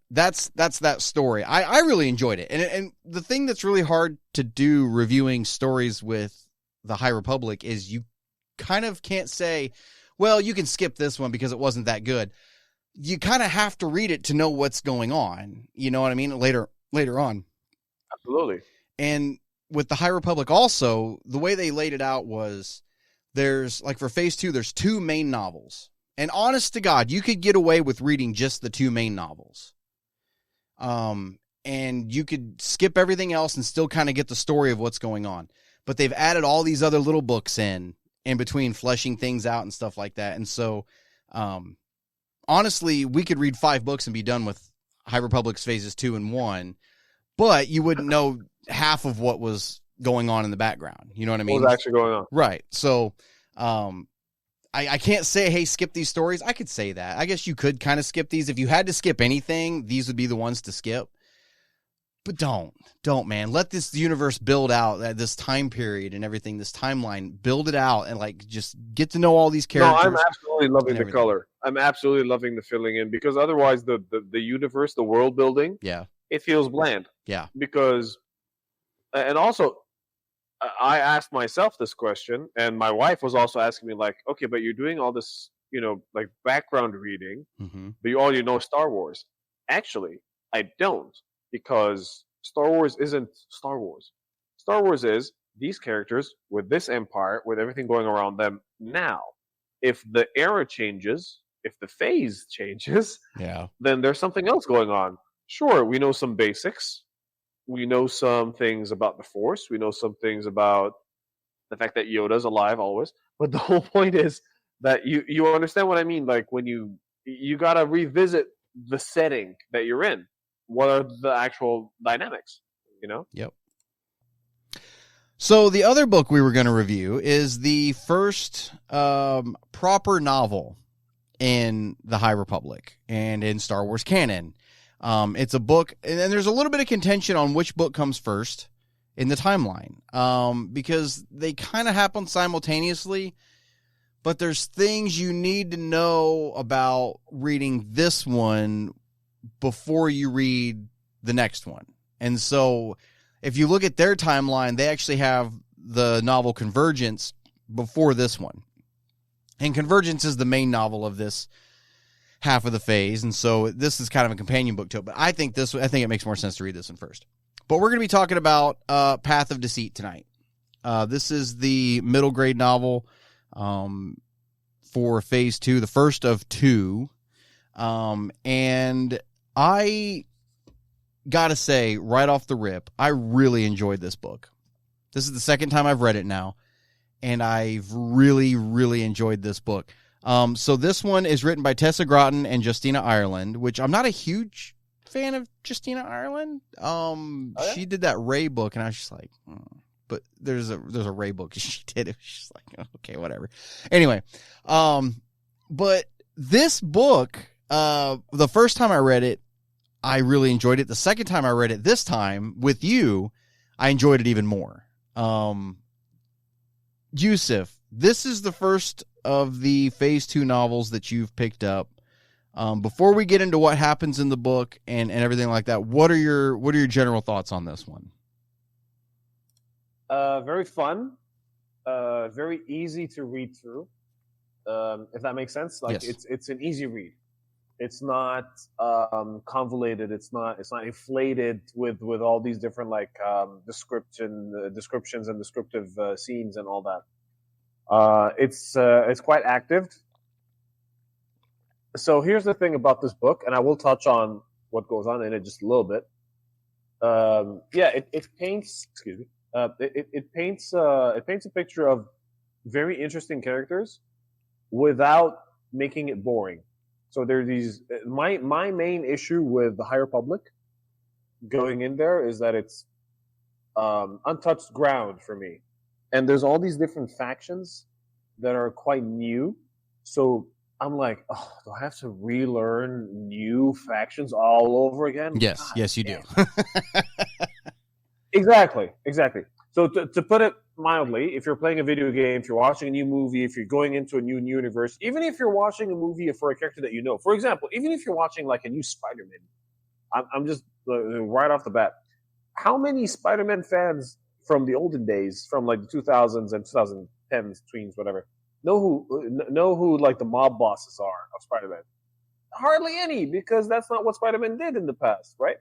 that's that story. I really enjoyed it. And the thing that's really hard to do reviewing stories with the High Republic is you kind of can't say, well, you can skip this one because it wasn't that good. You kind of have to read it to know what's going on. You know what I mean? Later on. Absolutely. And with the High Republic also, the way they laid it out was, there's for phase 2, there's 2 main novels. And honest to God, you could get away with reading just the 2 main novels. And you could skip everything else and still kind of get the story of what's going on. But they've added all these other little books in between, fleshing things out and stuff like that. And so, honestly, we could read 5 books and be done with High Republic's phases 2 and 1. but you wouldn't know half of what was going on in the background. You know what I mean? What was actually going on? Right. So, I can't say, hey, skip these stories. I could say that. I guess you could kind of skip these. If you had to skip anything, these would be the ones to skip. But don't, man. Let this universe build out at this time period and everything, this timeline, build it out and like just get to know all these characters. No, I'm absolutely loving the color. I'm absolutely loving the filling in, because otherwise the universe, the world building, it feels bland. Yeah. Because, and also, I asked myself this question, and my wife was also asking me, like, okay, but you're doing all this, like background reading, but all you know is Star Wars. Actually, I don't, because Star Wars isn't Star Wars. Star Wars is these characters with this empire, with everything going around them now. If the era changes, if the phase changes, then there's something else going on. Sure, we know some basics. We know some things about the Force. We know some things about the fact that Yoda's alive always. But the whole point is that you understand what I mean. Like when you gotta revisit the setting that you're in. What are the actual dynamics? Yep. So the other book we were going to review is the first proper novel in the High Republic and in Star Wars canon. It's a book, and there's a little bit of contention on which book comes first in the timeline, because they kind of happen simultaneously, but there's things you need to know about reading this one before you read the next one. And so if you look at their timeline, they actually have the novel Convergence before this one. And Convergence is the main novel of this half of the phase, and so this is kind of a companion book to it. But I think it makes more sense to read this one first. But we're going to be talking about Path of Deceit tonight. This is the middle grade novel for phase 2, the first of 2. And I gotta say, right off the rip, I really enjoyed this book. This is the second time I've read it now, and I've really, really enjoyed this book. So this one is written by Tessa Gratton and Justina Ireland, which I'm not a huge fan of Justina Ireland. She did that Ray book, and I was just like, but there's a Ray book she did. It was just like, okay, whatever. Anyway, but this book, the first time I read it, I really enjoyed it. The second time I read it, this time with you, I enjoyed it even more. Usef, this is the first of the phase 2 novels that you've picked up. Before we get into what happens in the book and everything like that, what are your general thoughts on this one? Very fun, very easy to read through. If that makes sense, like yes. It's an easy read. It's not convoluted. It's not inflated with all these different like descriptions and descriptive scenes and all that. It's quite active. So here's the thing about this book, and I will touch on what goes on in it just a little bit. It paints. Excuse me. It paints a picture of very interesting characters without making it boring. So there's these. My main issue with the High Republic going in there is that it's untouched ground for me, and there's all these different factions that are quite new. So I'm like, oh, do I have to relearn new factions all over again? Yes, God, yes, you do. Exactly. So to put it mildly, if you're playing a video game, if you're watching a new movie, if you're going into a new universe, even if you're watching a movie for a character that you know, for example, even if you're watching like a new Spider-Man, I'm just right off the bat, how many Spider-Man fans from the olden days, from like the 2000s and 2010s, tweens, whatever, know who like the mob bosses are of Spider-Man? Hardly any, because that's not what Spider-Man did in the past, right?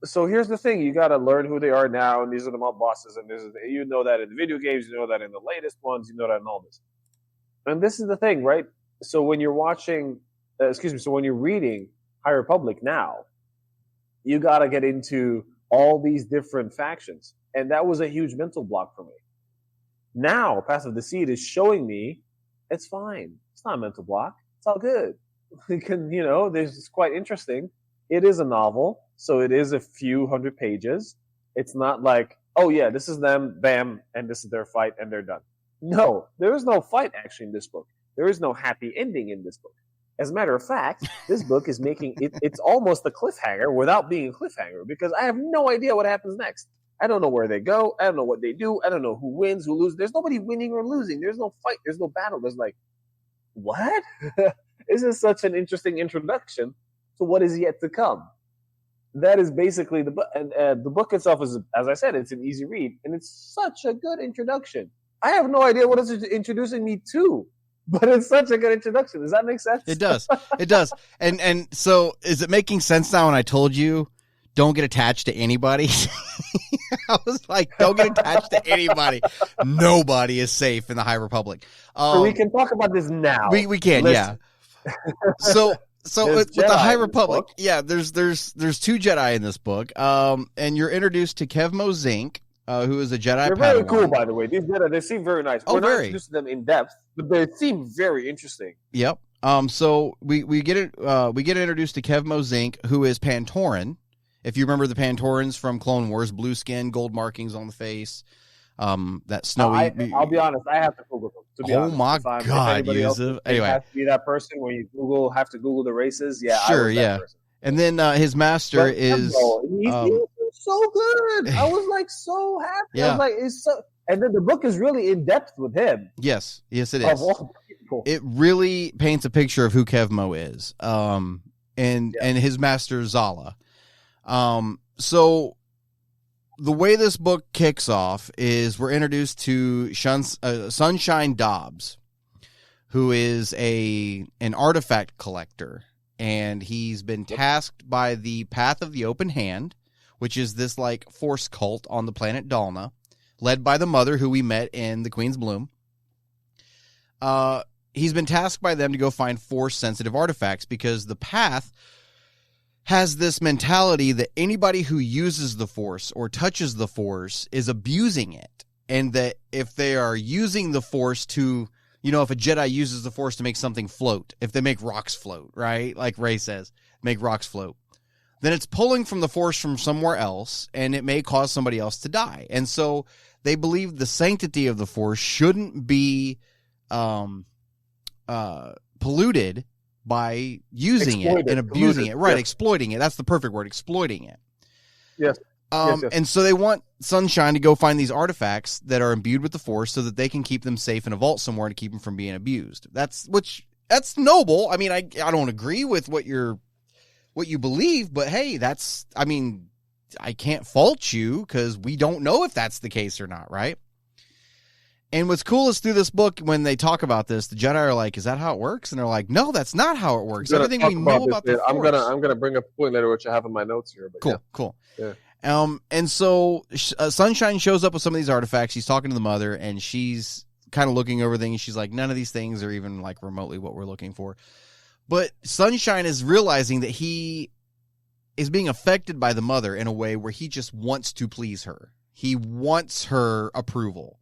So here's the thing: you got to learn who they are now, and these are the mob bosses, and you know that in the video games, you know that in the latest ones, you know that in all this. And this is the thing, right? So when you're watching, so when you're reading High Republic now, you got to get into all these different factions, and that was a huge mental block for me. Now, Path of Deceit is showing me it's fine. It's not a mental block. It's all good. It's quite interesting. It is a novel. so it is a few hundred pages. It's not like, oh yeah, this is them, bam, and this is their fight, and they're done. No, there is no fight actually in this book. There is no happy ending in this book. As a matter of fact, this book is making it's almost a cliffhanger without being a cliffhanger, because I have no idea what happens next. I don't know where they go. I don't know what they do. I don't know who wins, who loses. There's nobody winning or losing. There's no fight. There's no battle. There's like, what? This is such an interesting introduction to what is yet to come. That is basically the book. And the book itself is, as I said, it's an easy read. And it's such a good introduction. I have no idea what it's introducing me to. But it's such a good introduction. Does that make sense? It does. It does. And so is it making sense now when I told you don't get attached to anybody? I was like, don't get attached to anybody. Nobody is safe in the High Republic. So we can talk about this now. We can, Listen. yeah. So with the High Republic, book. yeah, there's 2 Jedi in this book. And you're introduced to Kevmo Zink, who is a Jedi They're Padawan. very cool, by the way. These Jedi, they seem very nice. Oh, We're not very. introduced to them in depth, but they seem very interesting. Yep. So we get introduced to Kevmo Zink, who is Pantoran. If you remember the Pantorans from Clone Wars, blue skin, gold markings on the face, that snowy. I'll be honest, I have to Google them. To be honest. My God, Usef. Anyway, has to be that person when you have to Google the races. Yeah, sure, I was that person. And then his master But is. he's so good. I was like so happy. Yeah. I was like, it's so. And then the book is really in depth with him. Yes, it Of is. all people. It really paints a picture of who Kevmo is, and his master Zala. So the way this book kicks off is we're introduced to Sunshine Dobbs, who is an artifact collector, and he's been tasked by the Path of the Open Hand, which is this like force cult on the planet Dalna, led by the mother who we met in The Queen's Bloom. He's been tasked by them to go find force-sensitive artifacts because the Path has this mentality that anybody who uses the Force or touches the Force is abusing it. And that if they are using the Force to, if a Jedi uses the Force to make something float, if they make rocks float, right? Like Rey says, make rocks float. Then it's pulling from the Force from somewhere else, and it may cause somebody else to die. And so they believe the sanctity of the Force shouldn't be polluted by using it and abusing it. Right, yes. Exploiting it. That's the perfect word, exploiting it. Yes. Yes. And so they want Sunshine to go find these artifacts that are imbued with the Force so that they can keep them safe in a vault somewhere to keep them from being abused. That's noble. I mean, I don't agree with what you believe, but hey, I can't fault you because we don't know if that's the case or not, right? And what's cool is through this book, when they talk about this, the Jedi are like, is that how it works? And they're like, no, that's not how it works. Everything we know about the Force. I'm gonna bring up a point later, which I have in my notes here. But cool. Yeah. And so Sunshine shows up with some of these artifacts. She's talking to the mother, and she's kind of looking over things. She's like, none of these things are even like remotely what we're looking for. But Sunshine is realizing that he is being affected by the mother in a way where he just wants to please her. He wants her approval.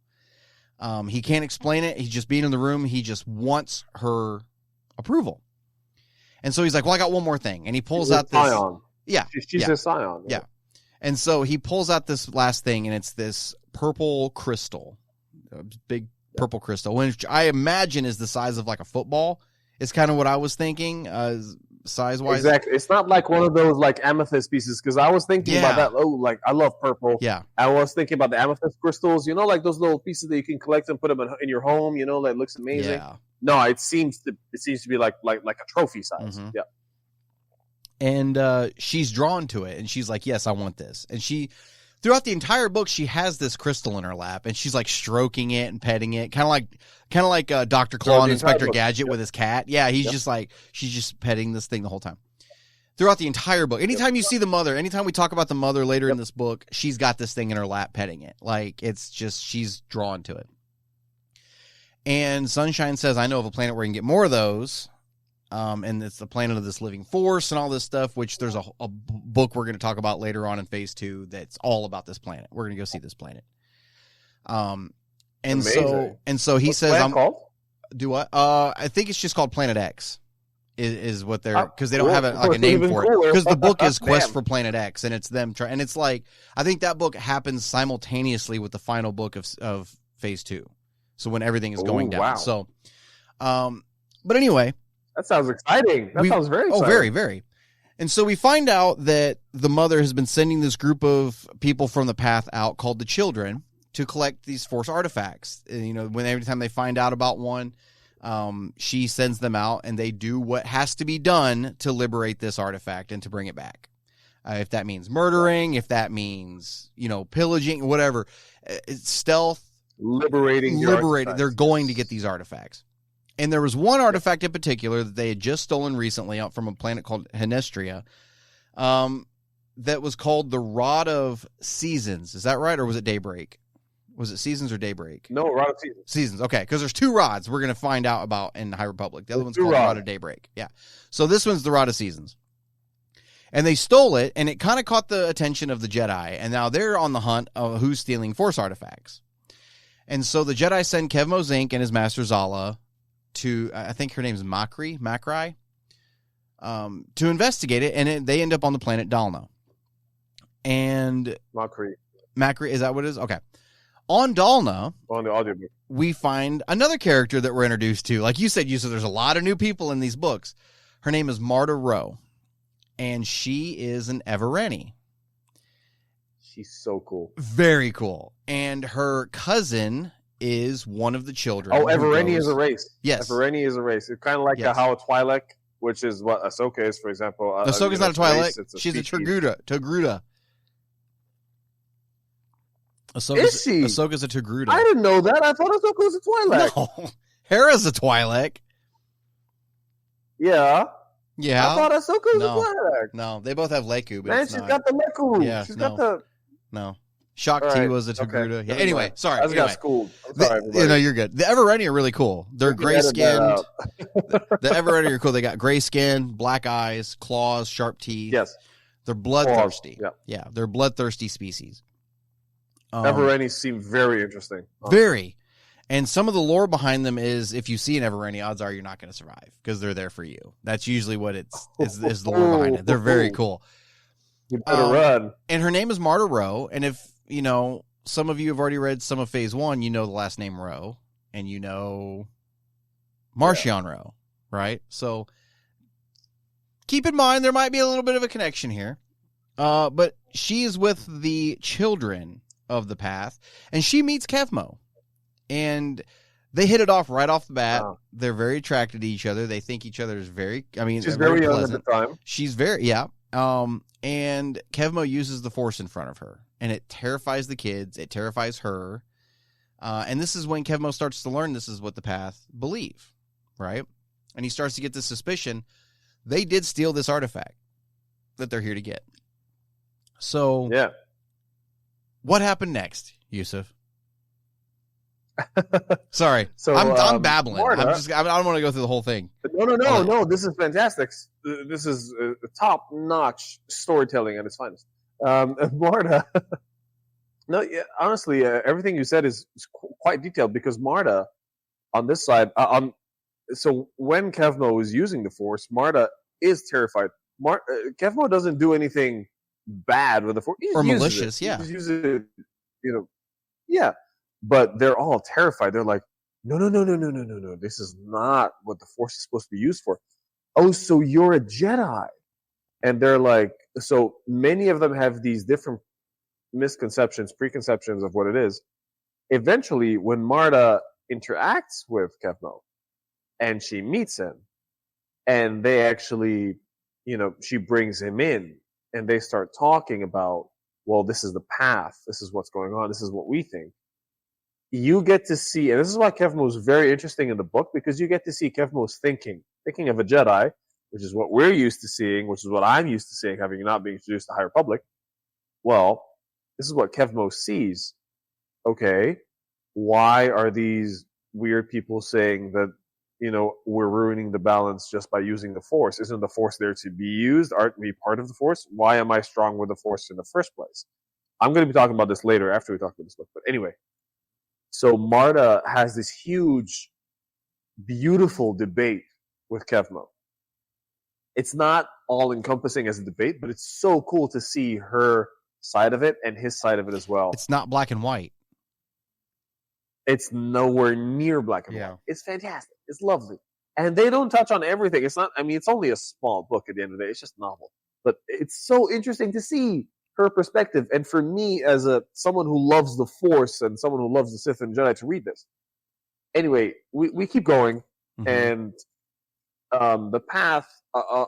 He can't explain it. He's just being in the room. He just wants her approval. And so he's like, well, I got one more thing. And he pulls out this. Scion. Yeah. She's a Scion. Yeah. And so he pulls out this last thing, and it's this purple crystal, a big purple crystal, which I imagine is the size of like a football. It's kind of what I was thinking, size-wise. Exactly. It's not like one of those like amethyst pieces, because I was thinking about that. Oh, like I love purple. Yeah. I was thinking about the amethyst crystals. Like those little pieces that you can collect and put them in your home. That looks amazing. Yeah. No, it seems to be like a trophy size. Mm-hmm. Yeah. And she's drawn to it, and she's like, yes, I want this. And throughout the entire book, she has this crystal in her lap, and she's like stroking it and petting it, kind of like Dr. Claw and Inspector Gadget with his cat. Yeah, he's just like, she's just petting this thing the whole time. Throughout the entire book, anytime you see the mother, anytime we talk about the mother later in this book, she's got this thing in her lap petting it. Like, it's just, she's drawn to it. And Sunshine says, I know of a planet where you can get more of those. And it's the planet of this living force and all this stuff, which there's a book we're going to talk about later on in phase 2 that's all about this planet. We're going to go see this planet. And amazing. so he says, called? Do what? I think it's just called Planet X. is what they're, because they don't have a name for it. Because the book is Quest for Planet X, and it's them trying. And it's like, I think that book happens simultaneously with the final book of Phase 2. So when everything is going down. Wow. So, but anyway, that sounds exciting. That sounds very exciting. Oh, very, very. And so we find out that the mother has been sending this group of people from the path out called the Children to collect these Force artifacts. And, you know, when every time they find out about one, she sends them out, and they do what has to be done to liberate this artifact and to bring it back. If that means murdering, if that means, you know, pillaging, whatever, it's stealth, liberating. They're going to get these artifacts. And there was one artifact in particular that they had just stolen recently out from a planet called Henestria, that was called the Rod of Seasons. Is that right? Or was it Daybreak? Was it Seasons or Daybreak? No, Rod of Seasons. Seasons, okay. Because there's 2 rods we're going to find out about in High Republic. The other one's called the Rod of Daybreak. Yeah. So this one's the Rod of Seasons. And they stole it, and it kind of caught the attention of the Jedi. And now they're on the hunt of who's stealing Force artifacts. And so the Jedi send Kevmo Zink and his master Zala to, I think her name's Makri, to investigate it, and they end up on the planet Dalna. And Makri, is that what it is? Okay. On Dalna, on the audiobook, we find another character that we're introduced to. Like you said, there's a lot of new people in these books. Her name is Marta Rowe, and she is an Evereni. She's so cool. Very cool. And her cousin is one of the children. Oh, Evereni is a race. Yes. Evereni is a race. It's kind of like how a Twi'lek, which is what AHSOKA is, for example. AHSOKA's not a Twi'lek. She's a Togruta. Is she? AHSOKA's a Togruta. I didn't know that. I thought AHSOKA was a Twi'lek. No. Hera's a Twi'lek. Yeah. Yeah. I thought AHSOKA was a Twi'lek. No, they both have Leku, but man, she's got the Leku. Yeah, she's got the... No. Shakti was a Togruta. Okay. Yeah. Anyway, sorry. I just got schooled. I'm sorry, you're good. The Evereni are really cool. They're gray-skinned. The Evereni are cool. They got gray skin, black eyes, claws, sharp teeth. Yes. They're bloodthirsty. Yeah. They're bloodthirsty species. Evereni seem very interesting. Very. And some of the lore behind them is, if you see an Evereni, odds are you're not going to survive because they're there for you. That's usually what is the lore behind it. They're very cool. You better run. And her name is Marta Rowe. And if, you know, some of you have already read some of Phase 1, you know the last name Rowe. And you know Marchion Rowe, right? So keep in mind there might be a little bit of a connection here. But she is with the Children of the Path, and she meets Kevmo. And they hit it off right off the bat. Wow. They're very attracted to each other. They think each other is she's very young pleasant. At the time. She's very, and Kevmo uses the Force in front of her, and it terrifies the kids. It terrifies her. And this is when Kevmo starts to learn this is what the Path believe, right? And he starts to get this suspicion. They did steal this artifact that they're here to get. So, yeah. What happened next, Usef? Sorry, so I'm babbling. Marta, I don't want to go through the whole thing. No. This is fantastic. This is top-notch storytelling at its finest. Marta. No, yeah, honestly, everything you said is quite detailed because Marta, on this side, so when Kevmo is using the Force, Marta is terrified. Kevmo doesn't do anything bad with the Force, or malicious. Yeah, he just uses it, yeah. But they're all terrified. They're like, no. This is not what the Force is supposed to be used for. Oh, so you're a Jedi. And they're like, so many of them have these different misconceptions, preconceptions of what it is. Eventually, when Marta interacts with Kevmo and she meets him, and they actually, she brings him in and they start talking about, well, this is the path. This is what's going on. This is what we think. You get to see, and this is why Kevmo is very interesting in the book, because you get to see Kevmo's thinking of a Jedi, which is what we're used to seeing, which is what I'm used to seeing, having not been introduced to High Republic. Well, this is what Kevmo sees. Okay, why are these weird people saying that, we're ruining the balance just by using the Force? Isn't the Force there to be used? Aren't we part of the Force? Why am I strong with the Force in the first place? I'm going to be talking about this later after we talk about this book. But anyway, so Marta has this huge, beautiful debate with Kevmo. it's not all encompassing as a debate, but it's so cool to see her side of it and his side of it as well. It's not black and white. It's nowhere near black and Yeah. white. It's fantastic. It's lovely. And they don't touch on everything. It's not, I mean, it's only a small book at the end of the day. It's just a novel. But it's so interesting to see her perspective. And for me, as someone who loves the Force and someone who loves the Sith and Jedi, to read this. Anyway, we keep going. And the Path,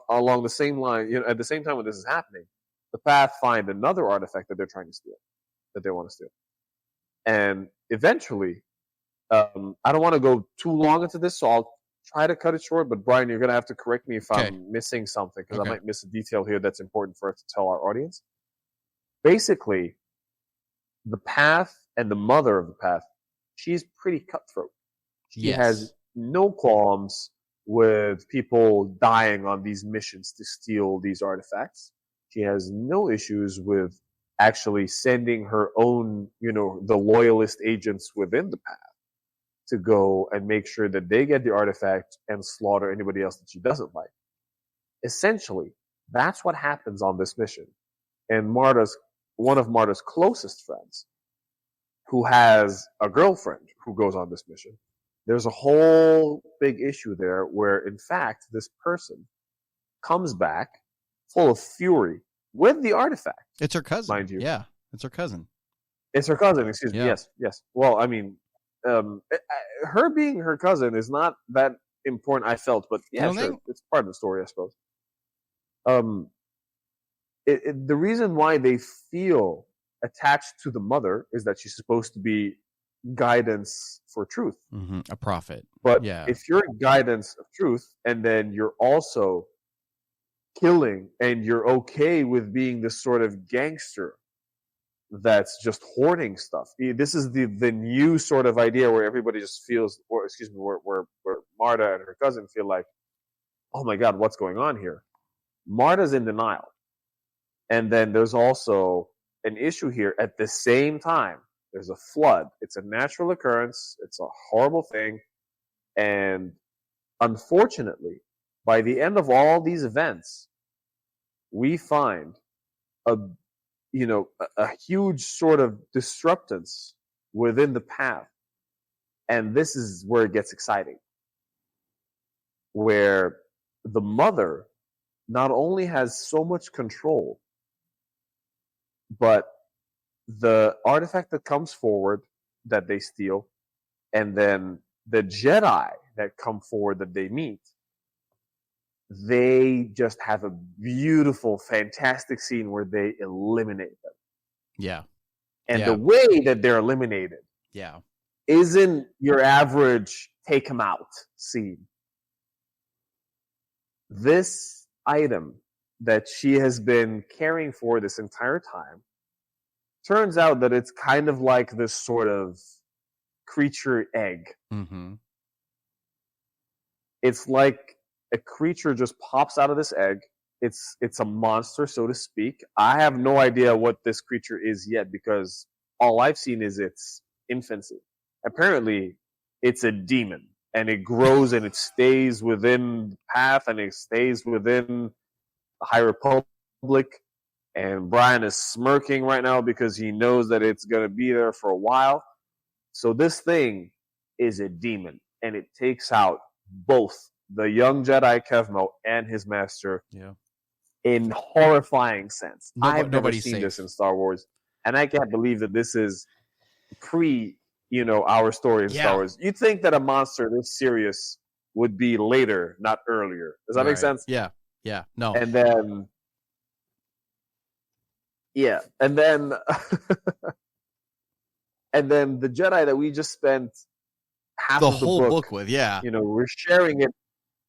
along the same line, at the same time when this is happening, the Path find another artifact that they're trying to steal, that they want to steal. And eventually, I don't want to go too long into this, so I'll try to cut it short. But Brian, you're going to have to correct me if I'm missing something, because I might miss a detail here that's important for us to tell our audience. Basically, the Path and the mother of the Path, she's pretty cutthroat. She has no qualms with people dying on these missions to steal these artifacts. She has no issues with actually sending her own, the loyalist agents within the Path to go and make sure that they get the artifact and slaughter anybody else that she doesn't like. Essentially, that's what happens on this mission. And one of Marta's closest friends, who has a girlfriend who goes on this mission, there's a whole big issue there where, in fact, this person comes back full of fury with the artifact. It's her cousin. Mind you. Yeah, it's her cousin. It's her cousin, excuse me. Yes. Well, I mean, her being her cousin is not that important, I felt, but yeah, sure, it's part of the story, I suppose. The reason why they feel attached to the mother is that she's supposed to be guidance for truth, a prophet. But if you're guidance of truth, and then you're also killing, and you're okay with being this sort of gangster that's just hoarding stuff. This is the new sort of idea where everybody just feels, where Marta and her cousin feel like, oh my God, what's going on here? Marta's in denial. And then there's also an issue here. At the same time, there's a flood. It's a natural occurrence. It's a horrible thing. And unfortunately, by the end of all these events, we find a huge sort of disruptance within the Path. And this is where it gets exciting. Where the mother not only has so much control, but the artifact that comes forward that they steal, and then the Jedi that come forward that they meet, they just have a beautiful, fantastic scene where they eliminate them. Yeah. And the way that they're eliminated isn't your average take them out scene. This item that she has been caring for this entire time, turns out that it's kind of like this sort of creature egg. It's like a creature just pops out of this egg. It's a monster, so to speak. I have no idea what this creature is yet, because all I've seen is its infancy. Apparently, it's a demon, and it grows and it stays within the Path, and it stays within the High Republic. And Brian is smirking right now because he knows that it's going to be there for a while. So this thing is a demon, and it takes out both the young Jedi Kevmo and his master in horrifying sense. I've never seen this in Star Wars, and I can't believe that this is our story in Star Wars. You'd think that a monster this serious would be later, not earlier. Does that make sense? Yeah. No. And then and then and then the Jedi that we just spent half of the whole book with, we're sharing it.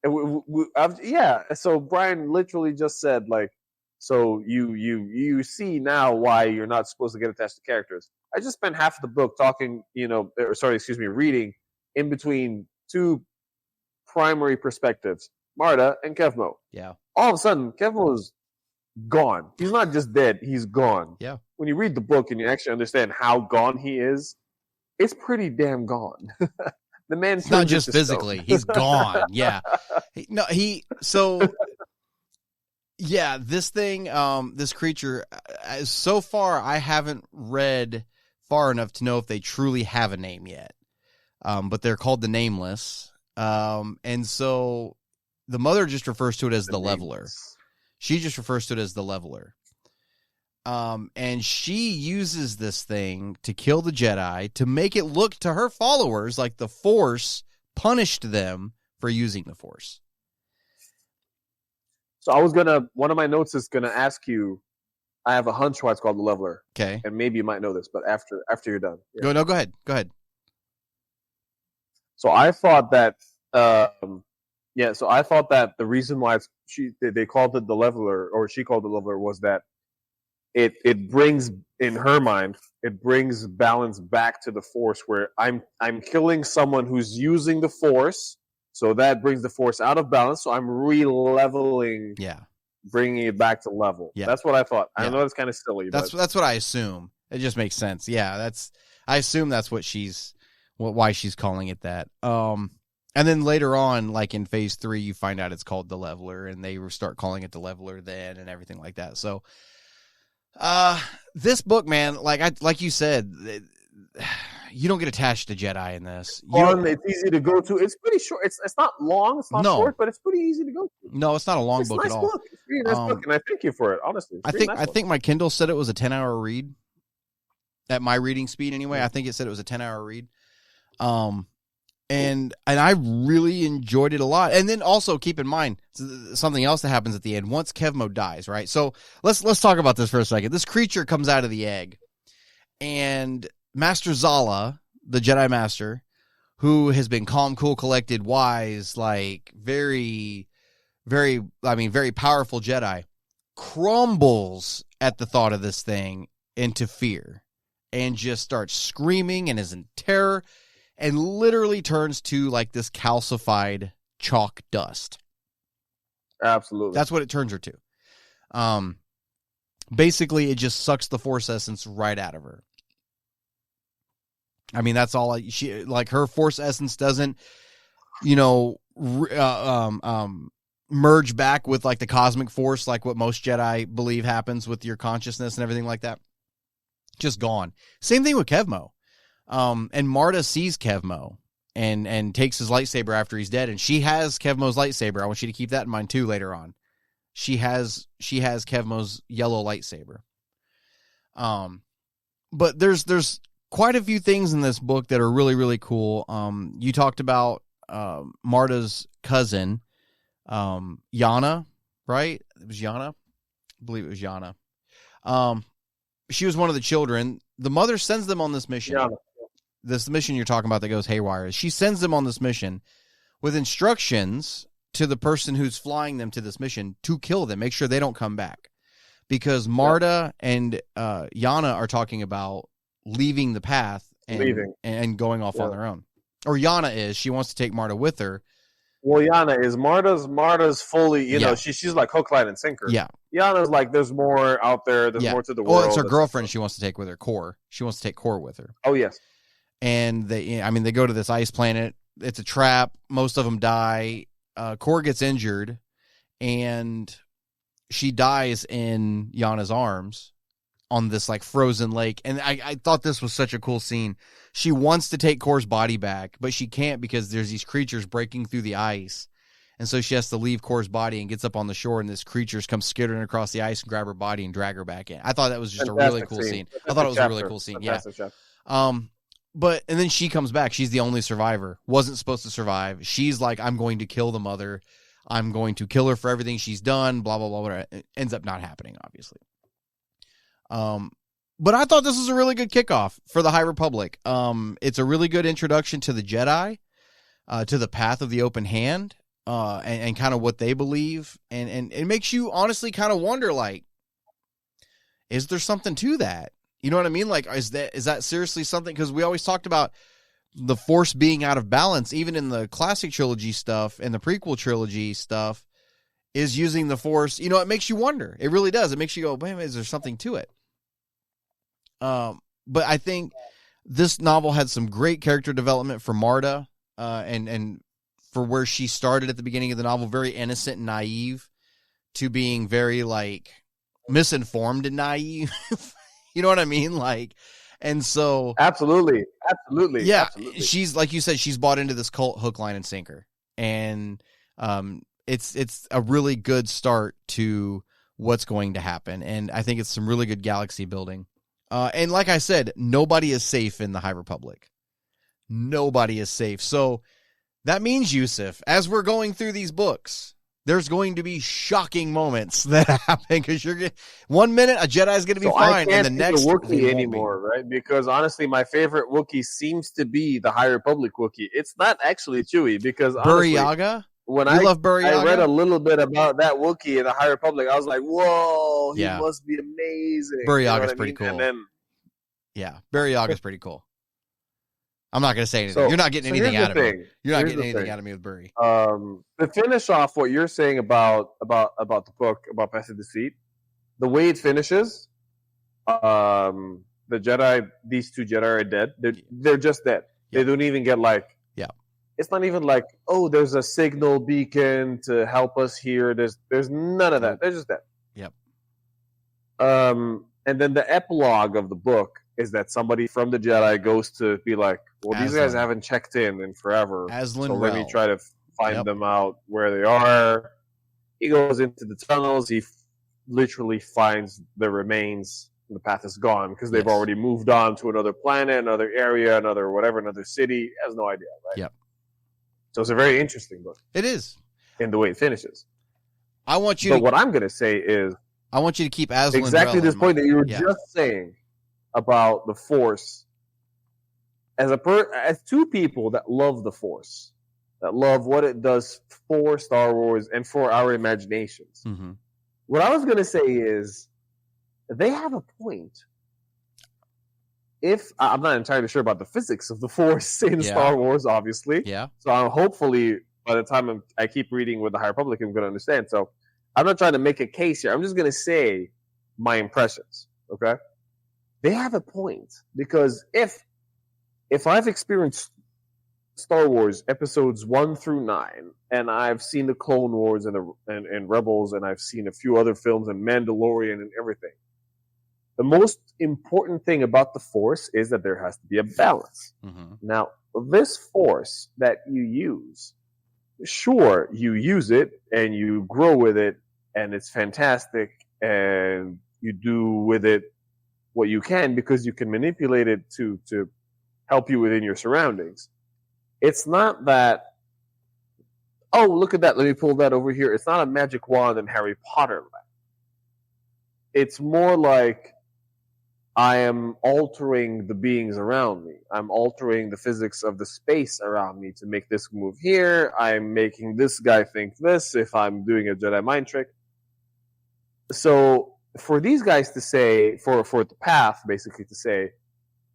And so Brian literally just said, like, so you see now why you're not supposed to get attached to characters. I just spent half of the book reading in between two primary perspectives, Marta and Kevmo. Yeah. All of a sudden, Kevmo's gone. He's not just dead, he's gone. Yeah. When you read the book and you actually understand how gone he is, it's pretty damn gone. The man, not just physically, he's gone. Yeah. So Yeah, this thing, this creature, so far I haven't read far enough to know if they truly have a name yet. But they're called the Nameless. And so the mother just refers to it as the Leveler. She just refers to it as the Leveler. And she uses this thing to kill the Jedi to make it look to her followers like the Force punished them for using the Force. So one of my notes is gonna ask you, I have a hunch why it's called the Leveler. Okay. And maybe you might know this, but after you're done. Yeah. Go ahead. Go ahead. So I thought that, so I thought that the reason why they called it the Leveler, or she called it the Leveler, was that it brings, in her mind, it brings balance back to the Force, where I'm killing someone who's using the Force, so that brings the Force out of balance. So I'm re-leveling, bringing it back to level. Yeah. That's what I thought. I know that's kind of silly. That's what I assume. It just makes sense. Yeah, I assume that's why she's calling it that. And then later on, like in phase 3, you find out it's called the Leveler, and they start calling it the Leveler then, and everything like that. So, this book, man, like you said, you don't get attached to Jedi in this. It's easy to go to. It's pretty short. It's not long. It's not short, but it's pretty easy to go to. No, it's not a long book at all. Book. It's a really nice book, and I thank you for it. Honestly, I think my Kindle said it was a 10-hour read. At my reading speed, anyway, I think it said it was a 10-hour read. And I really enjoyed it a lot. And then also keep in mind something else that happens at the end once Kevmo dies, right? So let's talk about this for a second. This creature comes out of the egg, and Master Zala, the Jedi Master, who has been calm, cool, collected, wise, like very, very, very powerful Jedi, crumbles at the thought of this thing into fear and just starts screaming and is in terror and literally turns to like this calcified chalk dust. Absolutely. That's what it turns her to. Basically, it just sucks the Force essence right out of her. I mean, that's all her Force essence doesn't, merge back with like the cosmic Force, like what most Jedi believe happens with your consciousness and everything like that. Just gone. Same thing with Kevmo. And Marta sees Kevmo and takes his lightsaber after he's dead, and she has Kevmo's lightsaber. I want you to keep that in mind too later on. She has Kevmo's yellow lightsaber. But there's quite a few things in this book that are really, really cool. You talked about Marta's cousin, Yana, right? It was Yana? I believe it was Yana. She was one of the children. The mother sends them on this mission. Yeah. This mission you're talking about that goes haywire. She sends them on this mission with instructions to the person who's flying them to this mission to kill them, make sure they don't come back. Because Marta and Yana are talking about leaving the path and going off on their own. Or Yana is. She wants to take Marta with her. Well, Yana is. Marta's fully, she's like hook, line, and sinker. Yeah. Yana's like, there's more out there. There's more to the world. Well, it's her girlfriend she wants to take with her, Core. She wants to take Core with her. Oh, yes. And they go to this ice planet. It's a trap. Most of them die. Core gets injured, and she dies in Yana's arms on this like frozen lake. And I thought this was such a cool scene. She wants to take Core's body back, but she can't because there's these creatures breaking through the ice. And so she has to leave Core's body and gets up on the shore, and this creatures come skittering across the ice and grab her body and drag her back in. I thought that was just a really cool scene. I thought it was a really cool scene. But then she comes back. She's the only survivor. Wasn't supposed to survive. She's like, I'm going to kill the mother. I'm going to kill her for everything she's done. Blah, blah, blah, blah. It ends up not happening, obviously. But I thought this was a really good kickoff for the High Republic. It's a really good introduction to the Jedi, to the path of the open hand, and kind of what they believe. And it makes you honestly kind of wonder, like, is there something to that? You know what I mean? Like, is that seriously something? Because we always talked about the Force being out of balance, even in the classic trilogy stuff and the prequel trilogy stuff, is using the Force. It makes you wonder. It really does. It makes you go, wait a minute, is there something to it? But I think this novel had some great character development for Marta, and for where she started at the beginning of the novel, very innocent and naive, to being very like misinformed and naive. You know what I mean? Like, and so absolutely. Yeah. Absolutely. She's, like you said, she's bought into this cult hook, line, and sinker. And it's a really good start to what's going to happen. And I think it's some really good galaxy building. And like I said, nobody is safe in the High Republic. Nobody is safe. So that means, Usef, as we're going through these books, there's going to be shocking moments that happen, because you're 1 minute a Jedi's going to be fine, and the next Wookiee anymore, right? Because honestly, my favorite Wookiee seems to be the High Republic Wookiee. It's not actually Chewie, because honestly, Buryaga? When I love Buryaga? I read a little bit about that Wookiee in the High Republic, I was like, "Whoa, he must be amazing." Buryaga's pretty cool. And then, Buryaga's pretty cool. I'm not going to say anything. You're not getting anything out of me. You're not getting anything out of me with Bury. To finish off what you're saying about the book, about Path of Deceit, the way it finishes, the Jedi, these two Jedi are dead. They're just dead. They don't even get like. Yeah. It's not even like, oh, there's a signal beacon to help us here. There's none of that. They're just dead. Yep. And then the epilogue of the book is that somebody from the Jedi goes to be like, well, these guys haven't checked in forever. So let me try to find them out where they are. He goes into the tunnels. He literally finds the remains. The path is gone because they've already moved on to another planet, another area, another city. He has no idea, right? Yep. So it's a very interesting book. It is. In the way it finishes. But what I'm going to say is, I want you to keep Aslan exactly Drell this in point mind. that you were just saying about the Force. As two people that love the Force, that love what it does for Star Wars and for our imaginations. Mm-hmm. What I was going to say is, they have a point. If I'm not entirely sure about the physics of the Force in Star Wars, obviously. Yeah. So hopefully, by the time I keep reading with the High Republic, I'm going to understand. So I'm not trying to make a case here. I'm just going to say my impressions. Okay. They have a point, because if I've experienced Star Wars episodes 1 through 9, and I've seen the Clone Wars and Rebels, and I've seen a few other films and Mandalorian and everything, the most important thing about the Force is that there has to be a balance. Mm-hmm. Now, this Force that you use, sure, you use it and you grow with it, and it's fantastic, and you do with it what you can because you can manipulate it to help you within your surroundings. It's not that, oh, look at that, let me pull that over here. It's not a magic wand in Harry Potter land. It's more like, I am altering the beings around me. I'm altering the physics of the space around me to make this move here. I'm making this guy think this if I'm doing a Jedi mind trick. So for these guys to say, for the path basically to say,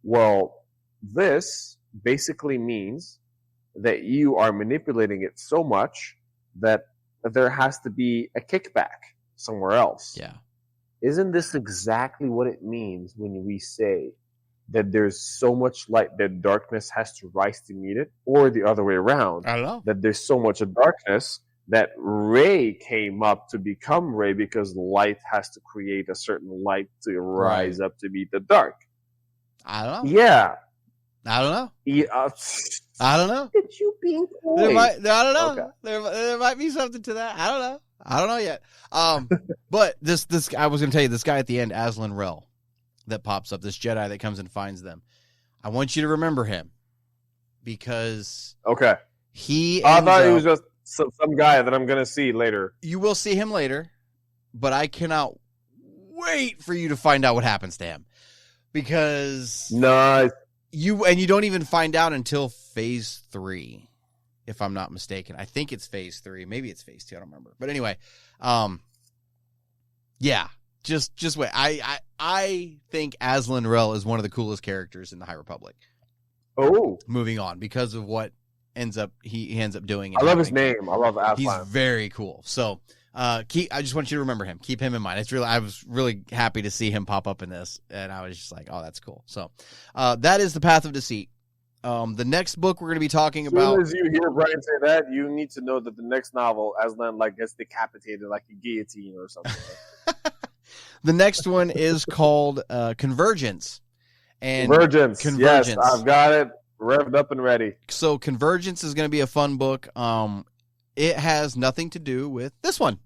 well, this basically means that you are manipulating it so much that there has to be a kickback somewhere else. Yeah. Isn't this exactly what it means when we say that there's so much light that darkness has to rise to meet it, or the other way around? I don't know. That there's so much of darkness that Rey came up to become Rey because light has to create a certain light to rise up to meet the dark. I don't know. Yeah. I don't know. Yeah. I don't know. Did you being coy? I don't know. Okay. There might be something to that. I don't know. I don't know yet. But this I was going to tell you, this guy at the end, Aslan Rell, that pops up, this Jedi that comes and finds them. I want you to remember him because he. I thought he was just some guy that I'm going to see later. You will see him later, but I cannot wait for you to find out what happens to him because you don't even find out until Phase 3. If I'm not mistaken. I think it's Phase 3. Maybe it's Phase 2. I don't remember. But anyway, yeah, just wait. I think Aslan Rell is one of the coolest characters in the High Republic. Oh. Moving on, because of what he ends up doing. I love his name. I love Aslan. He's very cool. So I just want you to remember him. Keep him in mind. I was really happy to see him pop up in this, and I was just like, oh, that's cool. So that is the Path of Deceit. The next book we're going to be talking As about. soon as you hear Brian say that, you need to know that the next novel, Aslan gets decapitated like a guillotine or something. The next one is called Convergence. And Convergence. Yes, I've got it revved up and ready. So Convergence is going to be a fun book. It has nothing to do with this one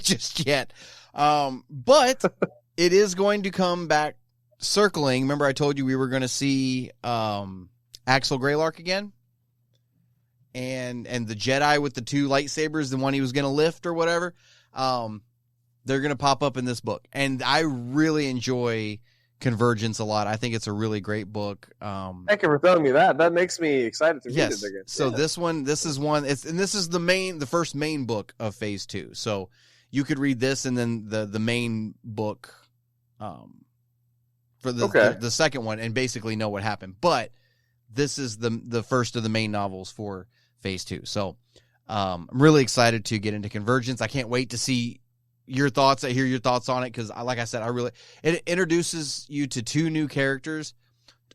just yet. But it is going to come back circling. Remember I told you we were going to see Axel Greylark again? And the Jedi with the 2 lightsabers, the one he was going to lift or whatever. They're going to pop up in this book. And I really enjoy Convergence a lot. I think it's a really great book. Thank you for telling me that. That makes me excited to read it again. So this is the first main book of Phase 2. So you could read this and then the main book for the second one and basically know what happened. But this is the first of the main novels for Phase 2. So I'm really excited to get into Convergence. I can't wait to see your thoughts. I hear your thoughts on it because, like I said, it introduces you to 2 new characters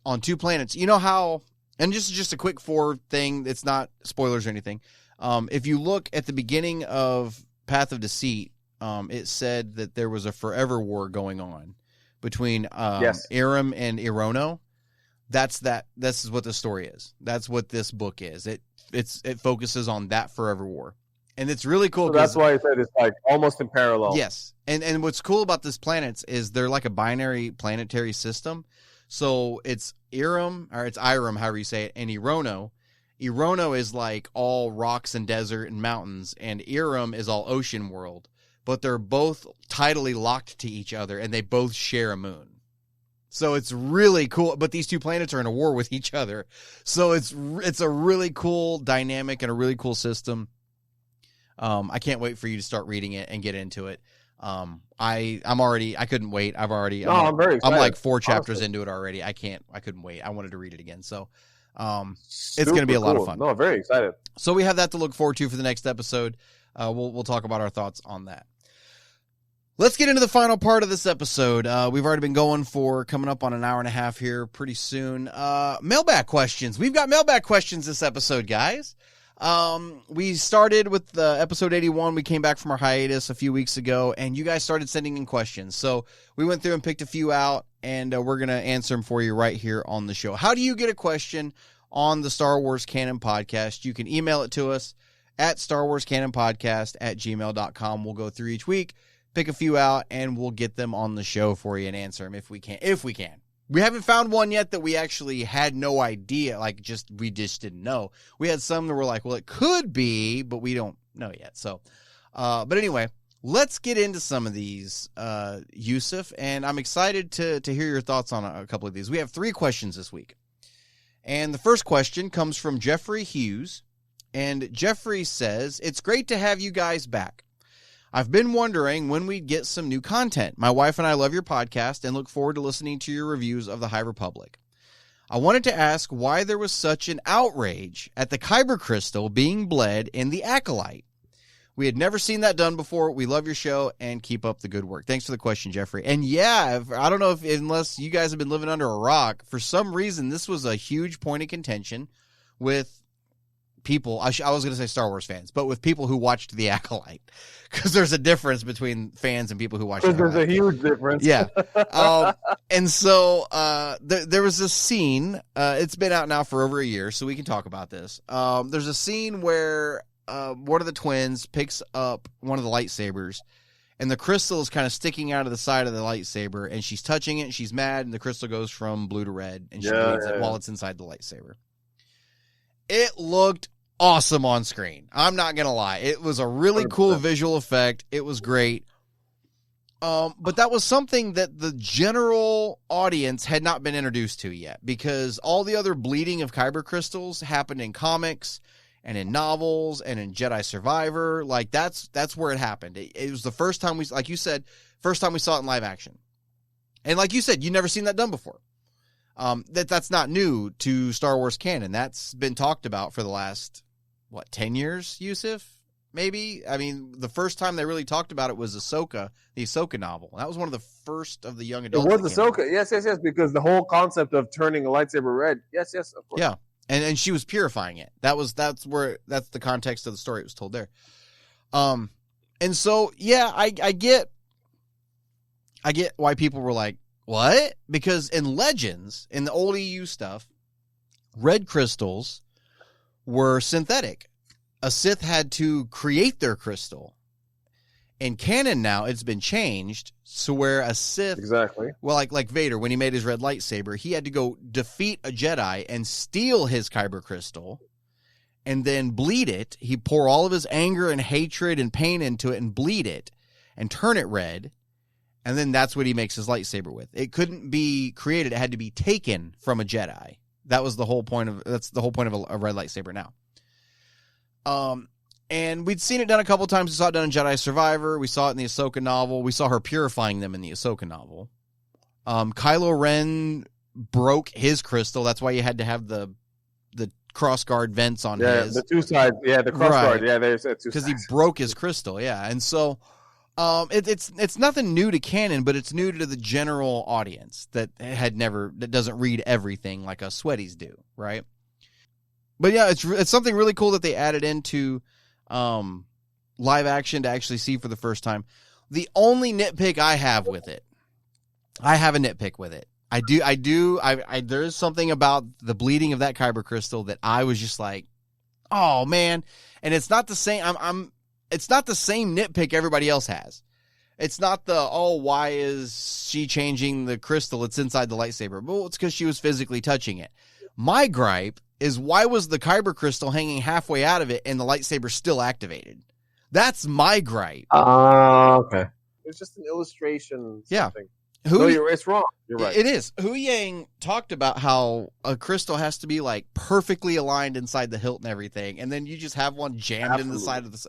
on 2 planets. You know how, and just a quick forward thing. It's not spoilers or anything. If you look at the beginning of Path of Deceit, it said that there was a forever war going on between Aram and Irono. This is what the story is. That's what this book is. It focuses on that forever war. And it's really cool. So that's why I said it's like almost in parallel. Yes. And what's cool about this planets is they're like a binary planetary system. So it's Iram, however you say it, and Irono. Irono is like all rocks and desert and mountains, and Iram is all ocean world. But they're both tidally locked to each other, and they both share a moon. So it's really cool. But these 2 planets are in a war with each other. So it's a really cool dynamic and a really cool system. I can't wait for you to start reading it and get into it. I couldn't wait. I'm very excited. I'm like 4 chapters into it already. I couldn't wait. I wanted to read it again. So, it's going to be a lot of fun. No, very excited. So we have that to look forward to for the next episode. We'll talk about our thoughts on that. Let's get into the final part of this episode. We've already been going for coming up on an hour and a half here pretty soon. Mailbag questions. We've got mailbag questions this episode, guys. We started with the episode 81. We came back from our hiatus a few weeks ago, and you guys started sending in questions. So we went through and picked a few out, and we're going to answer them for you right here on the show. How do you get a question on the Star Wars Canon Podcast? You can email it to us at starwarscanonpodcast@gmail.com. We'll go through each week, pick a few out, and we'll get them on the show for you and answer them if we can. We haven't found one yet that we actually had no idea, we just didn't know. We had some that were like, well, it could be, but we don't know yet. So, but anyway, let's get into some of these, Usef, and I'm excited to hear your thoughts on a couple of these. We have 3 questions this week. And the first question comes from Jeffrey Hughes, and Jeffrey says, "It's great to have you guys back. I've been wondering when we'd get some new content. My wife and I love your podcast and look forward to listening to your reviews of the High Republic. I wanted to ask why there was such an outrage at the Kyber crystal being bled in the Acolyte. We had never seen that done before. We love your show and keep up the good work." Thanks for the question, Jeffrey. And yeah, I don't know unless you guys have been living under a rock, for some reason, this was a huge point of contention with people. I was going to say Star Wars fans, but with people who watched The Acolyte, because there's a difference between fans and people who watch. There's a huge difference. Yeah. And so there was a scene. It's been out now for over a year, so we can talk about this. There's a scene where one of the twins picks up one of the lightsabers, and the crystal is kind of sticking out of the side of the lightsaber, and she's touching it, and she's mad, and the crystal goes from blue to red, and she bleeds it while it's inside the lightsaber. It looked awesome on screen. I'm not going to lie. It was a really 100%. Cool visual effect. It was great. But that was something that the general audience had not been introduced to yet, because all the other bleeding of Kyber crystals happened in comics and in novels and in Jedi Survivor. Like that's where it happened. It was the first time like you said, first time we saw it in live action. And like you said, you've never seen that done before. That's not new to Star Wars canon. That's been talked about for the last, 10 years, Usef? Maybe? I mean, the first time they really talked about it was AHSOKA, the AHSOKA novel. That was one of the first of the young adults. It was AHSOKA. Yes, because the whole concept of turning a lightsaber red. Yes, of course. Yeah. And she was purifying it. That's the context of the story. It was told there. And so, yeah, I get why people were like, what? Because in Legends, in the old EU stuff, red crystals were synthetic. A Sith had to create their crystal. In canon now, it's been changed to where a Sith... Exactly. Well, like Vader, when he made his red lightsaber, he had to go defeat a Jedi and steal his kyber crystal and then bleed it. He'd pour all of his anger and hatred and pain into it and bleed it and turn it red. And then that's what he makes his lightsaber with. It couldn't be created. It had to be taken from a Jedi. That's the whole point of a red lightsaber now. And we'd seen it done a couple times. We saw it done in Jedi Survivor. We saw it in the Ahsoka novel. We saw her purifying them in the Ahsoka novel. Kylo Ren broke his crystal. That's why you had to have the crossguard vents on his. Yeah, the two sides. Yeah, the crossguard. Right. Yeah, there's two sides. Because he broke his crystal, yeah. And so it's nothing new to canon, but it's new to the general audience that doesn't read everything like us sweaties do, right? But yeah, it's something really cool that they added into live action to actually see for the first time. The only nitpick I have with it, I have a nitpick with it. There is something about the bleeding of that kyber crystal that I was just like, oh man. And it's not the same. It's not the same nitpick everybody else has. It's not why is she changing the crystal? It's inside the lightsaber. Well, it's because she was physically touching it. My gripe is, why was the kyber crystal hanging halfway out of it and the lightsaber still activated? That's my gripe. Okay. It's just an illustration. Yeah. It's wrong. You're right. It is. Hu Yang talked about how a crystal has to be like perfectly aligned inside the hilt and everything, and then you just have one jammed in the side of the.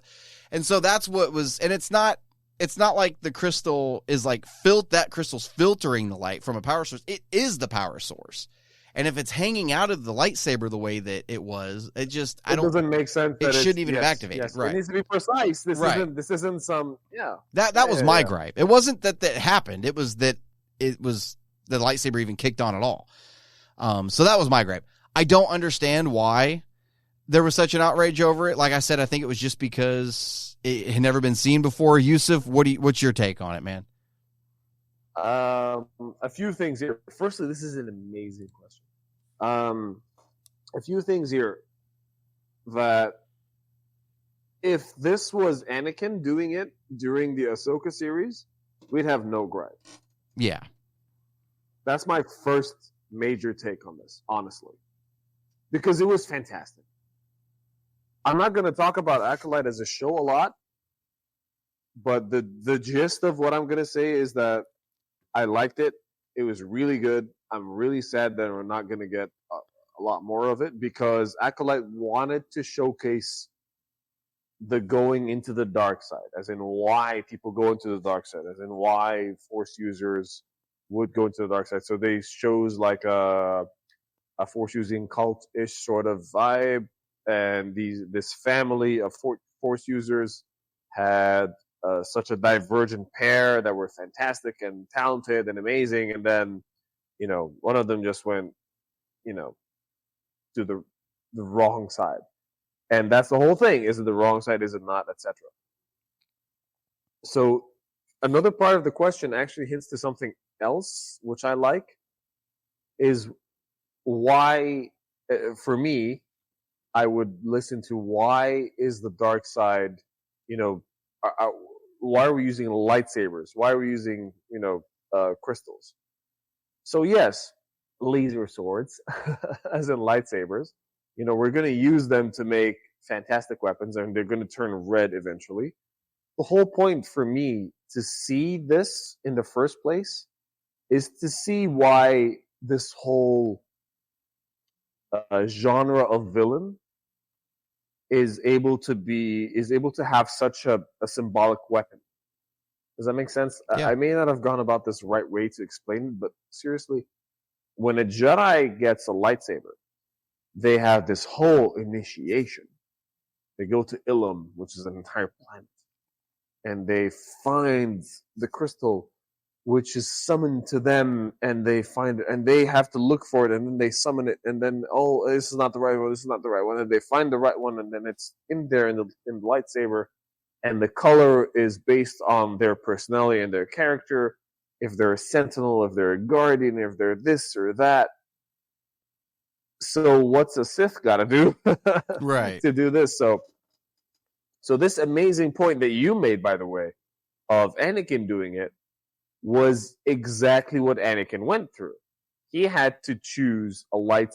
And so that's what was, and it's not like the crystal is like that crystal's filtering the light from a power source. It is the power source. And if it's hanging out of the lightsaber the way that it was, it doesn't make sense. It shouldn't even have activated. Yes. Right. It needs to be precise. This isn't some. Yeah. That was my gripe. It wasn't that happened. It was that the lightsaber even kicked on at all. So that was my gripe. I don't understand why there was such an outrage over it. Like I said, I think it was just because it had never been seen before. Yusuf, what's your take on it, man? A few things here. Firstly, this is an amazing question. A few things here that if this was Anakin doing it during the Ahsoka series, we'd have no gripe. Yeah. That's my first major take on this, honestly. Because it was fantastic. I'm not going to talk about Acolyte as a show a lot, but the gist of what I'm going to say is that I liked it. It was really good. I'm really sad that we're not going to get a lot more of it, because Acolyte wanted to showcase the going into the dark side, as in why people go into the dark side, as in why Force users would go into the dark side. So they chose like a Force using cult-ish sort of vibe, and this family of Force users had such a divergent pair that were fantastic and talented and amazing, and then one of them just went to the wrong side. And that's the whole thing. Is it the wrong side? Is it not? Etc. So another part of the question actually hints to something else, which I like, is why, for me, I would listen to why is the dark side, why are we using lightsabers? Why are we using, crystals? So yes, laser swords, as in lightsabers. We're going to use them to make fantastic weapons, and they're going to turn red eventually. The whole point for me to see this in the first place is to see why this whole genre of villain is able to have such a symbolic weapon. Does that make sense? Yeah. I may not have gone about this right way to explain it, but seriously, when a Jedi gets a lightsaber, they have this whole initiation. They go to Ilum, which is an entire planet, and they find the crystal which is summoned to them, and they find it, and they have to look for it, and then they summon it, and then, oh, this is not the right one, this is not the right one, and they find the right one, and then it's in there in the lightsaber, and the color is based on their personality and their character, if they're a sentinel, if they're a guardian, if they're this or that. So what's a Sith got to do Right. to do this? So this amazing point that you made, by the way, of Anakin doing it, was exactly what Anakin went through. He had to choose a light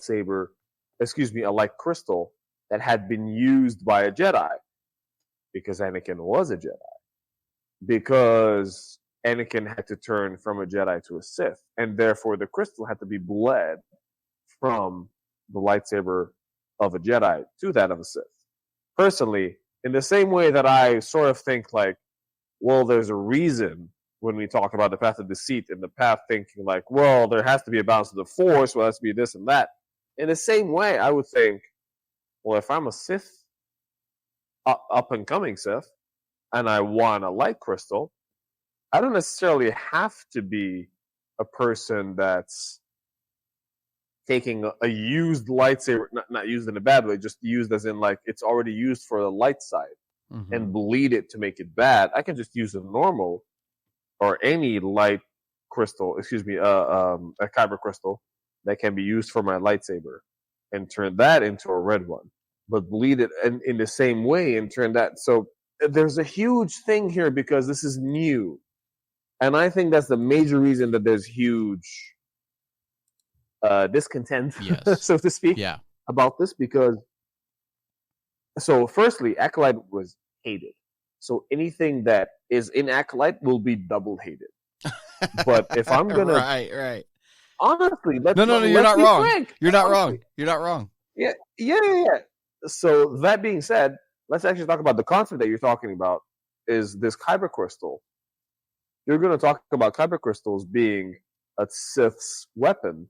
crystal that had been used by a Jedi, because Anakin was a Jedi. Because Anakin had to turn from a Jedi to a Sith, and therefore the crystal had to be bled from the lightsaber of a Jedi to that of a Sith. Personally, in the same way that I sort of think like, well, there's a reason when we talk about the path of deceit and the path thinking like, well, there has to be a balance of the Force, well, it has to be this and that. In the same way, I would think, well, if I'm a Sith, up-and-coming Sith, and I want a light crystal, I don't necessarily have to be a person that's taking a used lightsaber, not used in a bad way, just used as in like it's already used for the light side, and bleed it to make it bad. I can just use a normal or any light crystal, a kyber crystal that can be used for my lightsaber, and turn that into a red one, but bleed it in the same way and turn that. So there's a huge thing here because this is new. And I think that's the major reason that there's huge discontent, Yes. so to speak, about this. Because, so firstly, Acolyte was hated. So anything that is in Acolyte will be double hated. But if I'm going to... Right. Honestly, No, you're not wrong. Frank. You're not wrong. You're not wrong. Yeah. So that being said, let's actually talk about the concept that you're talking about, is this kyber crystal. You're going to talk about kyber crystals being a Sith's weapon,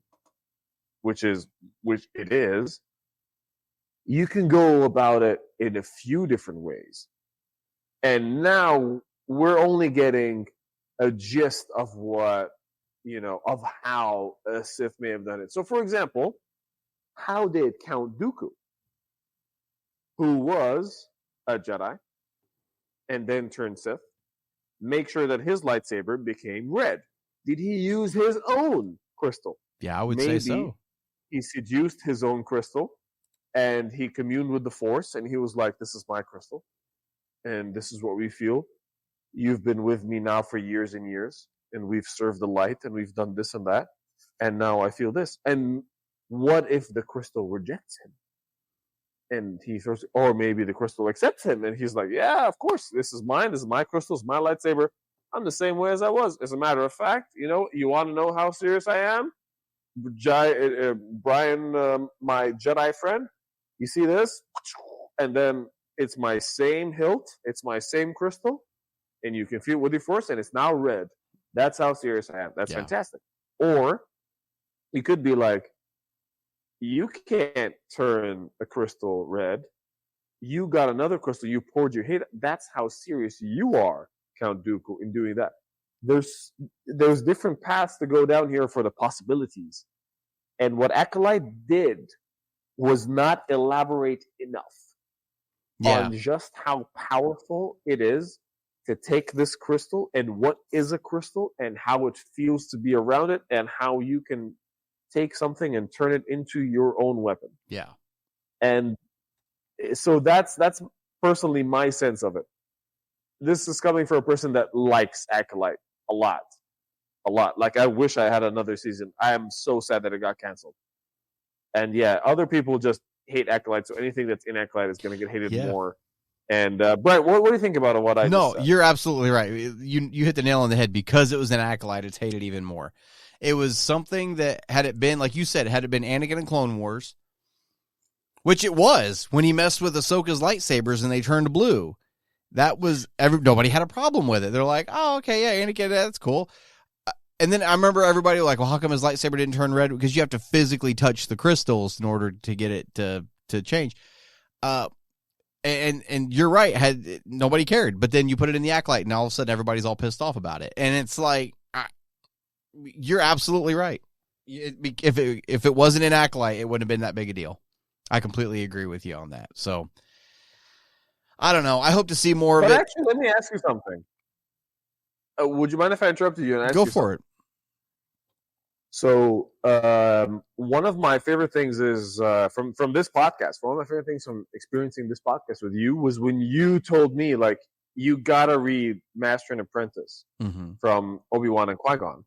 which it is. You can go about it in a few different ways. And now we're only getting a gist of what, of how a Sith may have done it. So, for example, how did Count Dooku, who was a Jedi and then turned Sith, make sure that his lightsaber became red? Did he use his own crystal? Yeah, I would say so. He seduced his own crystal, and he communed with the Force, and he was like, this is my crystal, and this is what we feel. You've been with me now for years and years, and we've served the light, and we've done this and that, and now I feel this. And what if the crystal rejects him? And he throws, or maybe the crystal accepts him, and he's like, yeah, of course, this is mine, this is my crystal, it's my lightsaber. I'm the same way as I was. As a matter of fact, you want to know how serious I am? Brian, my Jedi friend, you see this? And then it's my same hilt, it's my same crystal, and you can feel it with your Force, and it's now red. That's how serious I am. That's fantastic. Or you could be like, you can't turn a crystal red. You got another crystal, you poured your hate. That's how serious you are, Count Dooku, in doing that. There's different paths to go down here for the possibilities. And what Acolyte did was not elaborate enough on just how powerful it is to take this crystal and what is a crystal and how it feels to be around it and how you can take something and turn it into your own weapon. Yeah. And so that's personally my sense of it. This is coming from a person that likes Acolyte a lot. Like, I wish I had another season. I am so sad that it got canceled. And other people just hate Acolyte, so anything that's in Acolyte is going to get hated more. And Brett, what do you think about what I just said? You're absolutely right. You hit the nail on the head. Because it was an Acolyte, it's hated even more. It was something that, had it been, like you said, had it been Anakin and Clone Wars, which it was, when he messed with Ahsoka's lightsabers and they turned blue, that was, nobody had a problem with it. They're like, oh, okay, yeah, Anakin, that's cool. And then I remember everybody like, well, how come his lightsaber didn't turn red? Because you have to physically touch the crystals in order to get it to change. And you're right, nobody cared. But then you put it in the Acolyte, and all of a sudden everybody's all pissed off about it. And it's like, You're absolutely right. If it wasn't in Acolyte, it wouldn't have been that big a deal. I completely agree with you on that. So, I don't know. I hope to see more of it. But actually, let me ask you something. Would you mind if I interrupted you and ask Go you for it. So, one of my favorite things is from this podcast. One of my favorite things from experiencing this podcast with you was when you told me, like, you gotta read Master and Apprentice from Obi-Wan and Qui-Gon,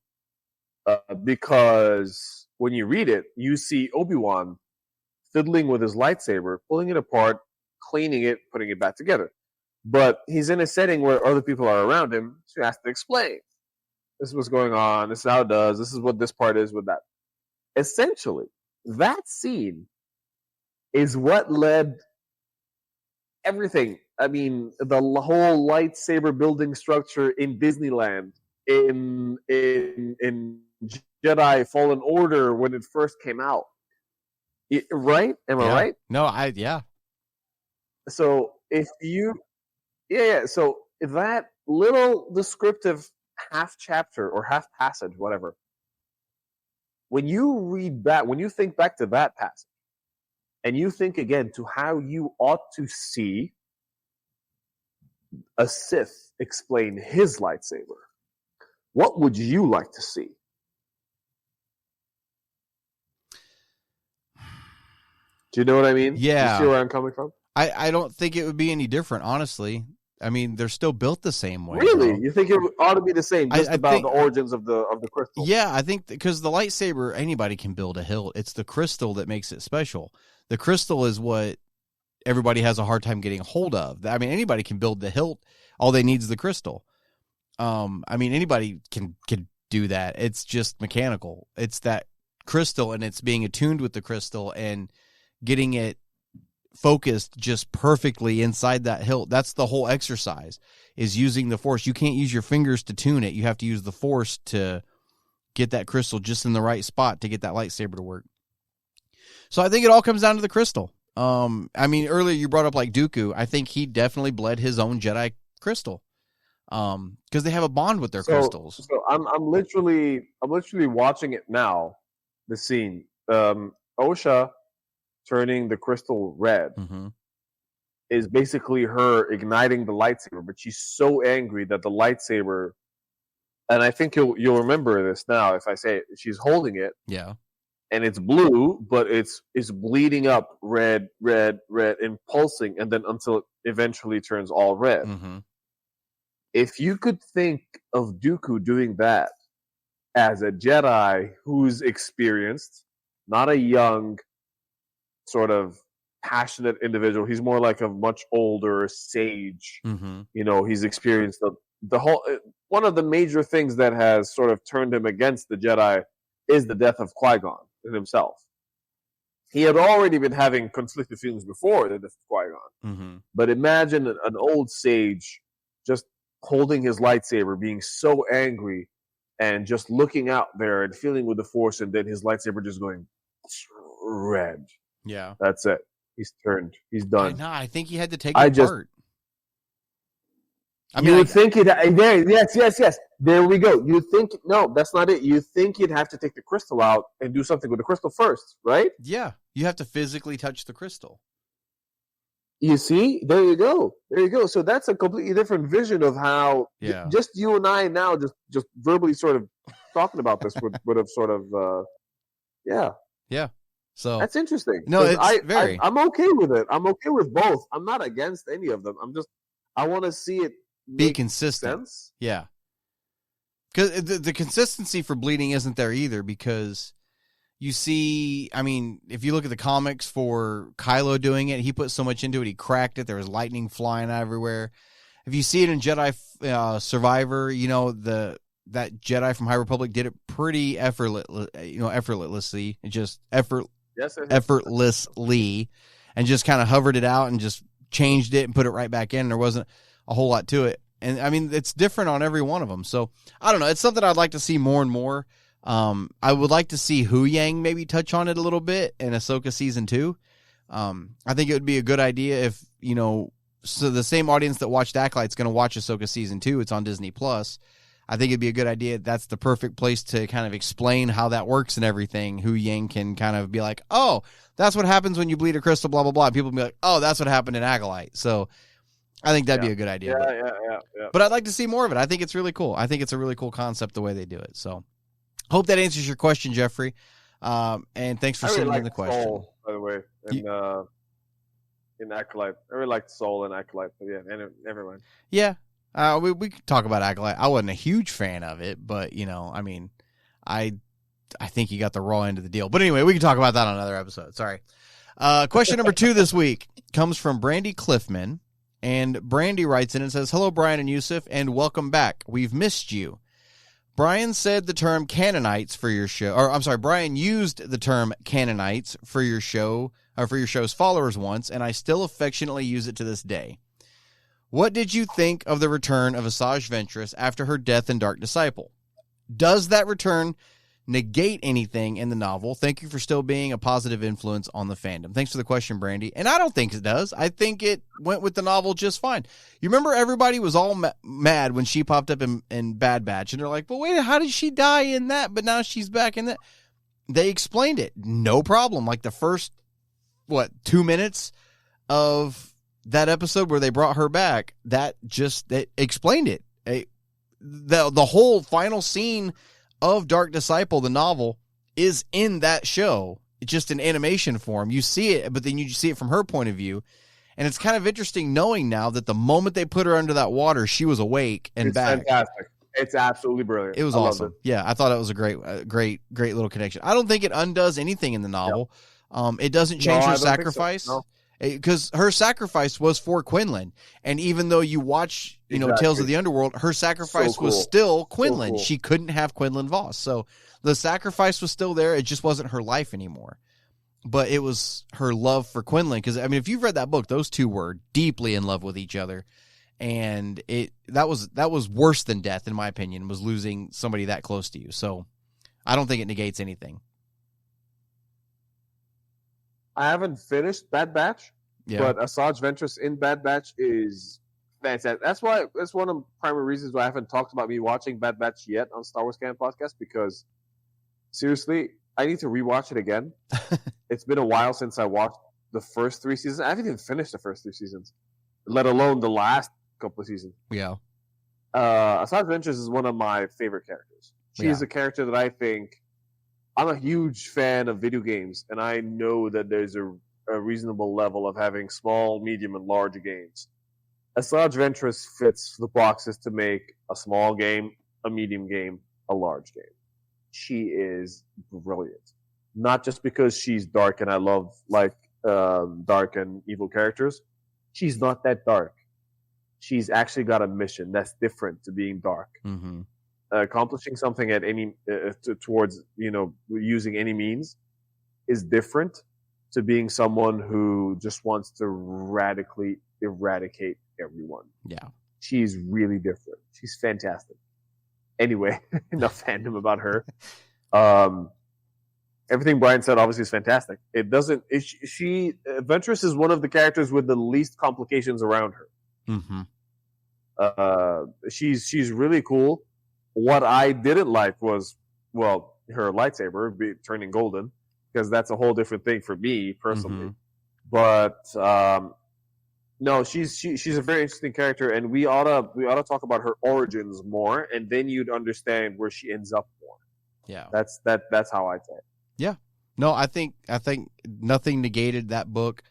because when you read it, you see Obi-Wan fiddling with his lightsaber, pulling it apart, cleaning it, putting it back together. But he's in a setting where other people are around him, so he has to explain. This is what's going on. This is how it does. This is what this part is with that. Essentially, that scene is what led everything. I mean, the whole lightsaber building structure in Disneyland, in Jedi Fallen Order when it first came out. Right? Am I right? No, yeah. So if you, so that little descriptive half chapter or half passage, whatever, when you read that, when you think back to that passage, and you think again to how you ought to see a Sith explain his lightsaber, what would you like to see? Do you know what I mean? Yeah. You see where I'm coming from? I don't think it would be any different, honestly. I mean, they're still built the same way. Really? Bro. You think it ought to be the same, just I about think, the origins of the crystal? Yeah, I think because the lightsaber, anybody can build a hilt. It's the crystal that makes it special. The crystal is what everybody has a hard time getting a hold of. I mean, anybody can build the hilt. All they need is the crystal. I mean, anybody can do that. It's just mechanical. It's that crystal, and it's being attuned with the crystal and getting it focused just perfectly inside that hilt. That's the whole exercise, is using the Force. You can't use your fingers to tune it. You have to use the Force to get that crystal just in the right spot to get that lightsaber to work. So I think it all comes down to the crystal. I mean, earlier you brought up like Dooku. I think he definitely bled his own Jedi crystal, because they have a bond with their crystals. So I'm literally watching it now. The scene, Osha turning the crystal red is basically her igniting the lightsaber, but she's so angry that the lightsaber, and I think you'll remember this now if I say it, she's holding it, and it's blue, but it's bleeding up red, and pulsing, and then until it eventually turns all red. If you could think of Dooku doing that as a Jedi who's experienced, not a young sort of passionate individual. He's more like a much older sage. You know, he's experienced the whole. One of the major things that has sort of turned him against the Jedi is the death of Qui-Gon himself. He had already been having conflicted feelings before the death of Qui-Gon. But imagine an old sage just holding his lightsaber, being so angry, and just looking out there and feeling with the Force, and then his lightsaber just going red. Yeah, that's it. He's turned. He's done. I think he had to take it apart. I mean, you would think it. Yes. There we go. You think no, that's not it. You think you'd have to take the crystal out and do something with the crystal first, right? Yeah, you have to physically touch the crystal. You see, there you go. So that's a completely different vision of how. Yeah. Just you and I now, just verbally sort of talking about this would have sort of. Yeah. So that's interesting. No, it's I'm okay with it. I'm okay with both. I'm not against any of them. I want to see it be consistent. Sense. Yeah. Because the consistency for bleeding isn't there either, because you see, I mean, if you look at the comics for Kylo doing it, he put so much into it, he cracked it. There was lightning flying everywhere. If you see it in Jedi Survivor, you know, that Jedi from High Republic did it pretty effortlessly. It just effortlessly, and just kind of hovered it out and just changed it and put it right back in. There wasn't a whole lot to it. And I mean, it's different on every one of them. So I don't know. It's something I'd like to see more and more. I would like to see Hu Yang maybe touch on it a little bit in Ahsoka season 2. I think it would be a good idea if, so the same audience that watched Acolyte's going to watch Ahsoka season 2. It's on Disney Plus. I think it'd be a good idea. That's the perfect place to kind of explain how that works and everything. Hu Yang can kind of be like, oh, that's what happens when you bleed a crystal, blah, blah, blah. And people will be like, oh, that's what happened in Acolyte. So I think that'd be a good idea. Yeah. But I'd like to see more of it. I think it's really cool. I think it's a really cool concept the way they do it. So hope that answers your question, Jeffrey. And thanks for sending in the question. Soul, by the way, in Acolyte. I really liked Soul in Acolyte. But yeah, never mind. Yeah. We could talk about Acolyte. I wasn't a huge fan of it, but, I mean, I think you got the raw end of the deal. But anyway, we can talk about that on another episode. Sorry. Question number 2 this week comes from Brandy Cliffman. And Brandy writes in and says, hello, Brian and Usef, and welcome back. We've missed you. Brian said the term Canonites for your show, or I'm sorry, Brian used the term Canonites for your show, or for your show's followers once, and I still affectionately use it to this day. What did you think of the return of Asajj Ventress after her death in Dark Disciple? Does that return negate anything in the novel? Thank you for still being a positive influence on the fandom. Thanks for the question, Brandy. And I don't think it does. I think it went with the novel just fine. You remember everybody was all mad when she popped up in Bad Batch, and they're like, well, wait, how did she die in that? But now she's back in that. They explained it. No problem. Like the first, 2 minutes of that episode where they brought her back, that explained it. The whole final scene of Dark Disciple, the novel, is in that show. It's just in animation form. You see it, but then you see it from her point of view. And it's kind of interesting knowing now that the moment they put her under that water, she was awake and back. It's fantastic. It's absolutely brilliant. It was awesome. Yeah, I thought it was a great little connection. I don't think it undoes anything in the novel. No. It doesn't change her sacrifice. Because her sacrifice was for Quinlan. And even though you watch, Tales of the Underworld, her sacrifice was still Quinlan. So cool. She couldn't have Quinlan Voss. So the sacrifice was still there. It just wasn't her life anymore. But it was her love for Quinlan. Because, I mean, if you've read that book, those two were deeply in love with each other. And that was worse than death, in my opinion, was losing somebody that close to you. So I don't think it negates anything. I haven't finished Bad Batch, but Asajj Ventress in Bad Batch is fantastic. That's one of the primary reasons why I haven't talked about me watching Bad Batch yet on Star Wars Canon Podcast, because seriously, I need to rewatch it again. It's been a while since I watched the first 3 seasons. I haven't even finished the first 3 seasons, let alone the last couple of seasons. Yeah. Asajj Ventress is one of my favorite characters. She's a character that I think... I'm a huge fan of video games, and I know that there's a reasonable level of having small, medium, and large games. Asajj Ventress fits the boxes to make a small game, a medium game, a large game. She is brilliant. Not just because she's dark, and I love dark and evil characters. She's not that dark. She's actually got a mission that's different to being dark. Mm-hmm. Accomplishing something at any towards using any means is different to being someone who just wants to radically eradicate everyone. Yeah, she's really different. She's fantastic. Anyway, enough fandom about her. Everything Brian said obviously is fantastic. Ventress is one of the characters with the least complications around her. Mm-hmm. She's really cool. What I didn't like was, her lightsaber turning golden, because that's a whole different thing for me personally. Mm-hmm. But no, she's a very interesting character, and we ought to talk about her origins more, and then you'd understand where she ends up more. Yeah, that's how I say it. Yeah, no, I think nothing negated that book.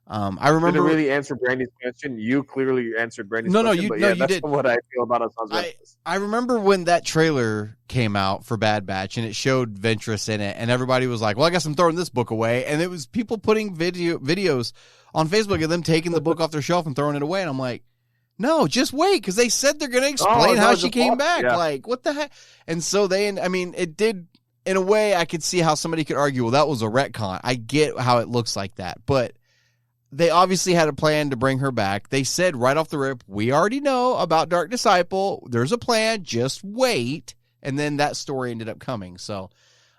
I remember. Didn't really answer Brandy's question. You clearly answered Brandy's question. You did. What I feel about Asajj. I remember when that trailer came out for Bad Batch and it showed Ventress in it, and everybody was like, "Well, I guess I'm throwing this book away." And it was people putting videos on Facebook of them taking the book off their shelf and throwing it away. And I'm like, "No, just wait," because they said they're going to explain how she came back. Yeah. Like, what the heck? And so it did. In a way, I could see how somebody could argue, "Well, that was a retcon." I get how it looks like that, but they obviously had a plan to bring her back. They said right off the rip, we already know about Dark Disciple. There's a plan. Just wait. And then that story ended up coming. So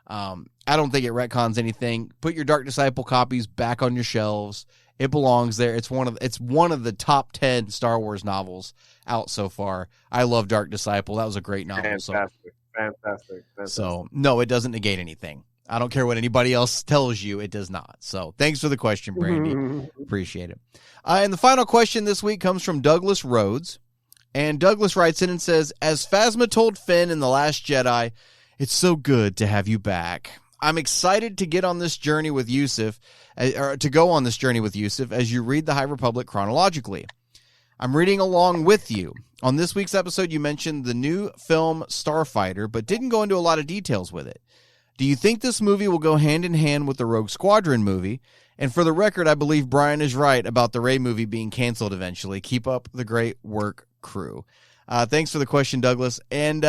I don't think it retcons anything. Put your Dark Disciple copies back on your shelves It belongs there. It's one of the top 10 Star Wars novels out so far. I love Dark Disciple. That was a great novel. Fantastic. So no, it doesn't negate anything. I don't care what anybody else tells you. It does not. So thanks for the question, Brandy. Appreciate it. And the final question this week comes from Douglas Rhodes. And Douglas writes in and says, as Phasma told Finn in The Last Jedi, it's so good to have you back. I'm excited to get on this journey with Usef, or to go on this journey with Usef as you read the High Republic chronologically. I'm reading along with you. On this week's episode, you mentioned the new film Starfighter, but didn't go into a lot of details with it. Do you think this movie will go hand in hand with the Rogue Squadron movie? And for the record, I believe Brian is right about the Rey movie being canceled eventually. Keep up the great work, crew. Thanks for the question, Douglas. And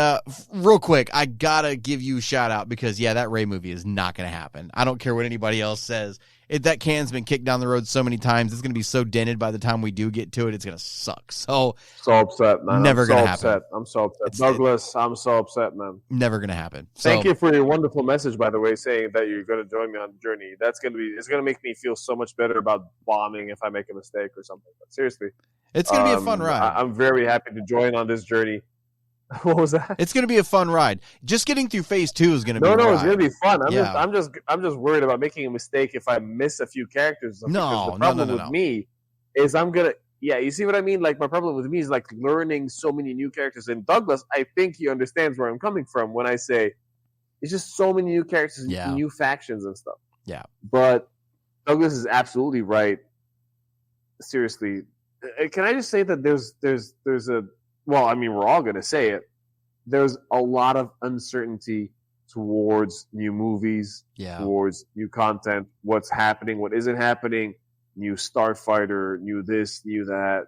real quick, I gotta give you a shout out because, that Rey movie is not going to happen. I don't care what anybody else says. That can's been kicked down the road so many times. It's going to be so dented by the time we do get to it. It's going to suck. So upset, man. Never going to happen. I'm so upset. Douglas, I'm so upset, man. Never going to happen. So, thank you for your wonderful message, by the way, saying that you're going to join me on the journey. It's going to make me feel so much better about bombing if I make a mistake or something. But seriously. It's going to be a fun ride. I'm very happy to join on this journey. What was that? It's going to be a fun ride. Just getting through phase 2 is going to be No, it's going to be fun. I'm just worried about making a mistake if I miss a few characters. No, the problem with me is you see what I mean? Like, my problem with me is like learning so many new characters. And Douglas, I think he understands where I'm coming from when I say it's just so many new characters, new factions and stuff. Yeah. But Douglas is absolutely right. Seriously. Can I just say that there's a we're all going to say it. There's a lot of uncertainty towards new movies, towards new content, what's happening, what isn't happening, new Starfighter, new this, new that.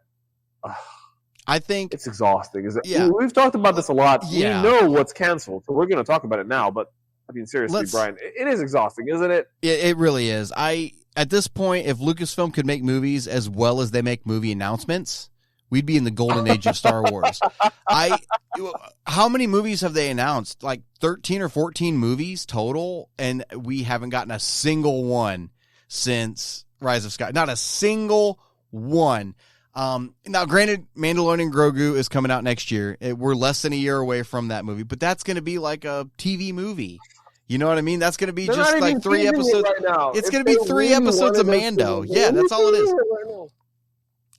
I think it's exhausting. Is it? Yeah. We've talked about this a lot. Yeah. We know what's canceled, so we're going to talk about it now. But I mean, seriously, Brian, it is exhausting, isn't it? It really is. At this point, if Lucasfilm could make movies as well as they make movie announcements, we'd be in the golden age of Star Wars. How many movies have they announced? Like 13 or 14 movies total, and we haven't gotten a single one since Rise of Skywalker. Not a single one. Now, granted, Mandalorian Grogu is coming out next year. We're less than a year away from that movie, but that's going to be like a TV movie. You know what I mean? That's going to be just like 3 episodes. Right now. It's going to be 3 episodes of Mando. Yeah, that's all it is.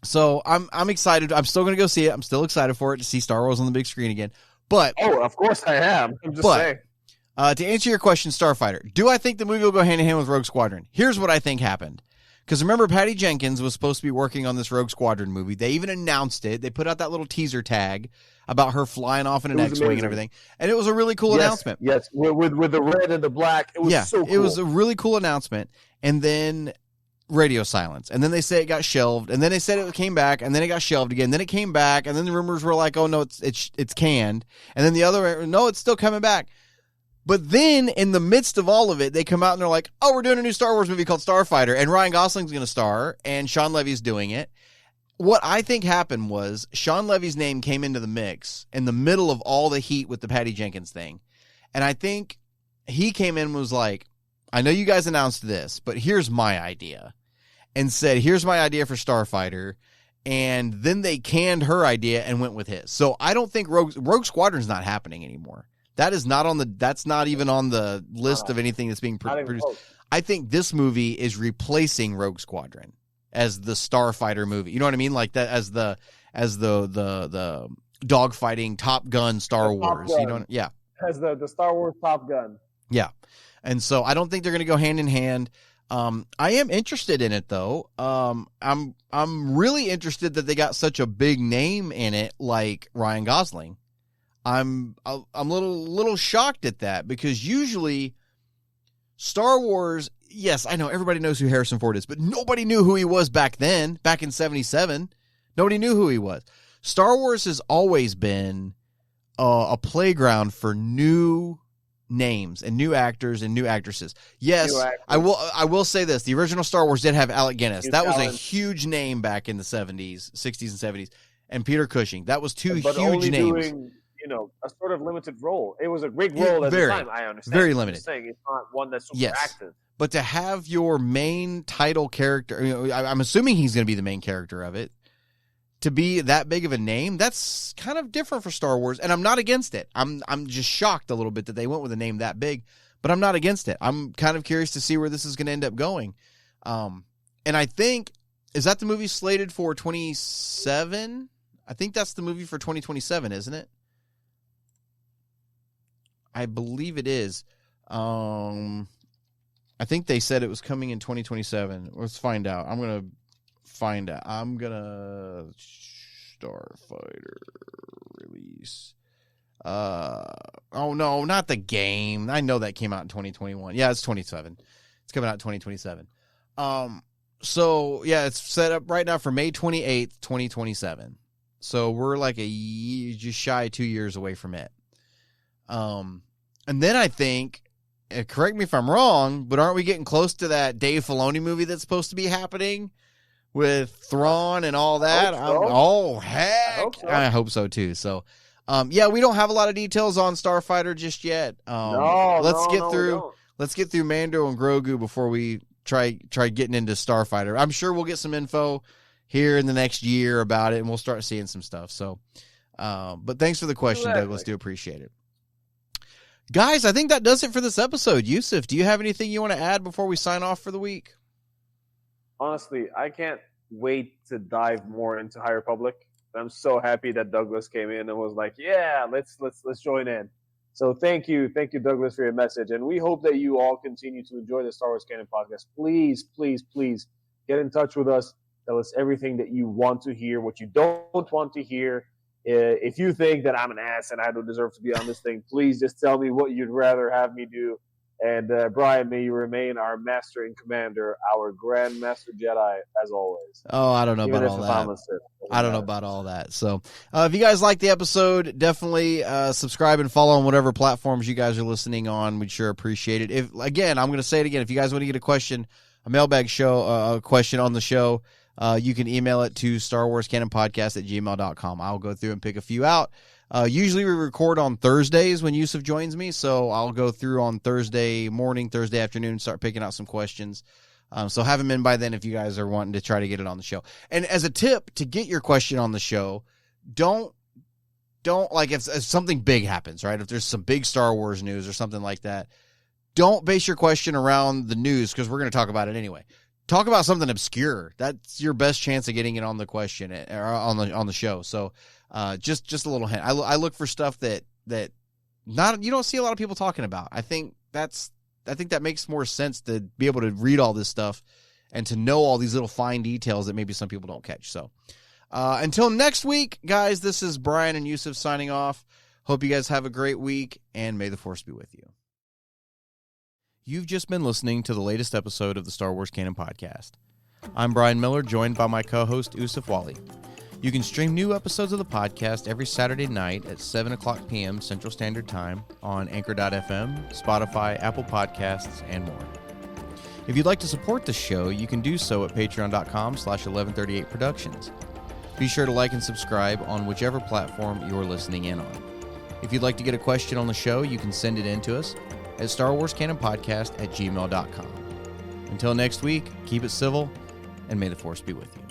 So I'm excited. I'm still going to go see it. I'm still excited for it to see Star Wars on the big screen again. But of course I am. I'm just saying. To answer your question, Starfighter, do I think the movie will go hand in hand with Rogue Squadron? Here's what I think happened. Because remember, Patty Jenkins was supposed to be working on this Rogue Squadron movie. They even announced it. They put out that little teaser tag about her flying off in an X-Wing and everything. And it was a really cool announcement. Yes, with the red and the black. It was so cool. It was a really cool announcement. And then radio silence. And then they say it got shelved. And then they said it came back. And then it got shelved again. Then it came back. And then the rumors were like, oh, no, it's canned. And then the other, no, it's still coming back. But then, in the midst of all of it, they come out and they're like, oh, we're doing a new Star Wars movie called Starfighter, and Ryan Gosling's going to star, and Sean Levy's doing it. What I think happened was Sean Levy's name came into the mix in the middle of all the heat with the Patty Jenkins thing. And I think he came in and was like, I know you guys announced this, but here's my idea. And said, here's my idea for Starfighter. And then they canned her idea and went with his. So I don't think Rogue Squadron's not happening anymore. That's not even on the list of anything that's being produced. I think this movie is replacing Rogue Squadron as the Starfighter movie. You know what I mean? Like that as the dogfighting Top Gun Star Wars. You know, yeah. As the Star Wars Top Gun. Yeah. And so I don't think they're going to go hand in hand. I am interested in it though. I'm really interested that they got such a big name in it, like Ryan Gosling. I'm a little shocked at that because usually Star Wars, yes, I know everybody knows who Harrison Ford is, but nobody knew who he was back then, back in 1977. Nobody knew who he was. Star Wars has always been a playground for new names and new actors and new actresses. Yes, I will say this. The original Star Wars did have Alec Guinness. That was a huge name back in the 70s, 60s and 70s. And Peter Cushing. That was two huge names. a sort of limited role. It was a great role at the time. I understand. Very I'm limited. just saying it's not one that's super Yes. active. But to have your main title character, I'm assuming he's going to be the main character of it, to be that big of a name, that's kind of different for Star Wars. And I'm not against it. I'm just shocked a little bit that they went with a name that big, but I'm not against it. I'm kind of curious to see where this is going to end up going. And I think, is that the movie slated for 27? I think that's the movie for 2027, isn't it? I believe it is. I think they said it was coming in 2027. Let's find out. I'm going to find out. Starfighter release. Oh no, not the game. I know that came out in 2021. Yeah, it's 27. It's coming out in 2027. So yeah, it's set up right now for May 28th, 2027. So we're like a year, just shy of 2 years away from it. And then I think, correct me if I'm wrong, but aren't we getting close to that Dave Filoni movie that's supposed to be happening with Thrawn and all that? Oh, heck. I hope so too. So, yeah, we don't have a lot of details on Starfighter just yet. Let's get through Mando and Grogu before we try getting into Starfighter. I'm sure we'll get some info here in the next year about it, and we'll start seeing some stuff. So, but thanks for the question, Douglas. Do appreciate it. Guys, I think that does it for this episode. Usef, do you have anything you want to add before we sign off for the week? Honestly, I can't wait to dive more into High Republic. I'm so happy that Douglas came in and was like, "Yeah, let's join in." So thank you, Douglas, for your message, and we hope that you all continue to enjoy the Star Wars Canon Podcast. Please, please, please get in touch with us. Tell us everything that you want to hear, what you don't want to hear. If you think that I'm an ass and I don't deserve to be on this thing, please just tell me what you'd rather have me do. And Brian, may you remain our master and commander, our Grand Master Jedi, as always. Oh, I don't know about all that. I don't know about all that. So if you guys like the episode, definitely subscribe and follow on whatever platforms you guys are listening on. We'd sure appreciate it. I'm going to say it again. If you guys want to get a mailbag show, a question on the show, you can email it to starwarscanonpodcast@gmail.com. I'll go through and pick a few out. Usually we record on Thursdays when Usef joins me, so I'll go through on Thursday morning, Thursday afternoon, and start picking out some questions. So have them in by then if you guys are wanting to try to get it on the show. And as a tip, to get your question on the show, don't like if something big happens, right? If there's some big Star Wars news or something like that, don't base your question around the news because we're going to talk about it anyway. Talk about something obscure. That's your best chance of getting it on the question or on the show. So just a little hint. I look for stuff that you don't see a lot of people talking about. I think that makes more sense to be able to read all this stuff and to know all these little fine details that maybe some people don't catch. So until next week, guys, this is Brian and Usef signing off. Hope you guys have a great week, and may the Force be with you. You've just been listening to the latest episode of the Star Wars Canon Podcast. I'm Brian Miller, joined by my co-host, Usef Waly. You can stream new episodes of the podcast every Saturday night at 7 o'clock p.m. Central Standard Time on Anchor.fm, Spotify, Apple Podcasts, and more. If you'd like to support the show, you can do so at patreon.com/1138productions. Be sure to like and subscribe on whichever platform you're listening in on. If you'd like to get a question on the show, you can send it in to us at starwarscanonpodcast@gmail.com. Until next week, keep it civil, and may the Force be with you.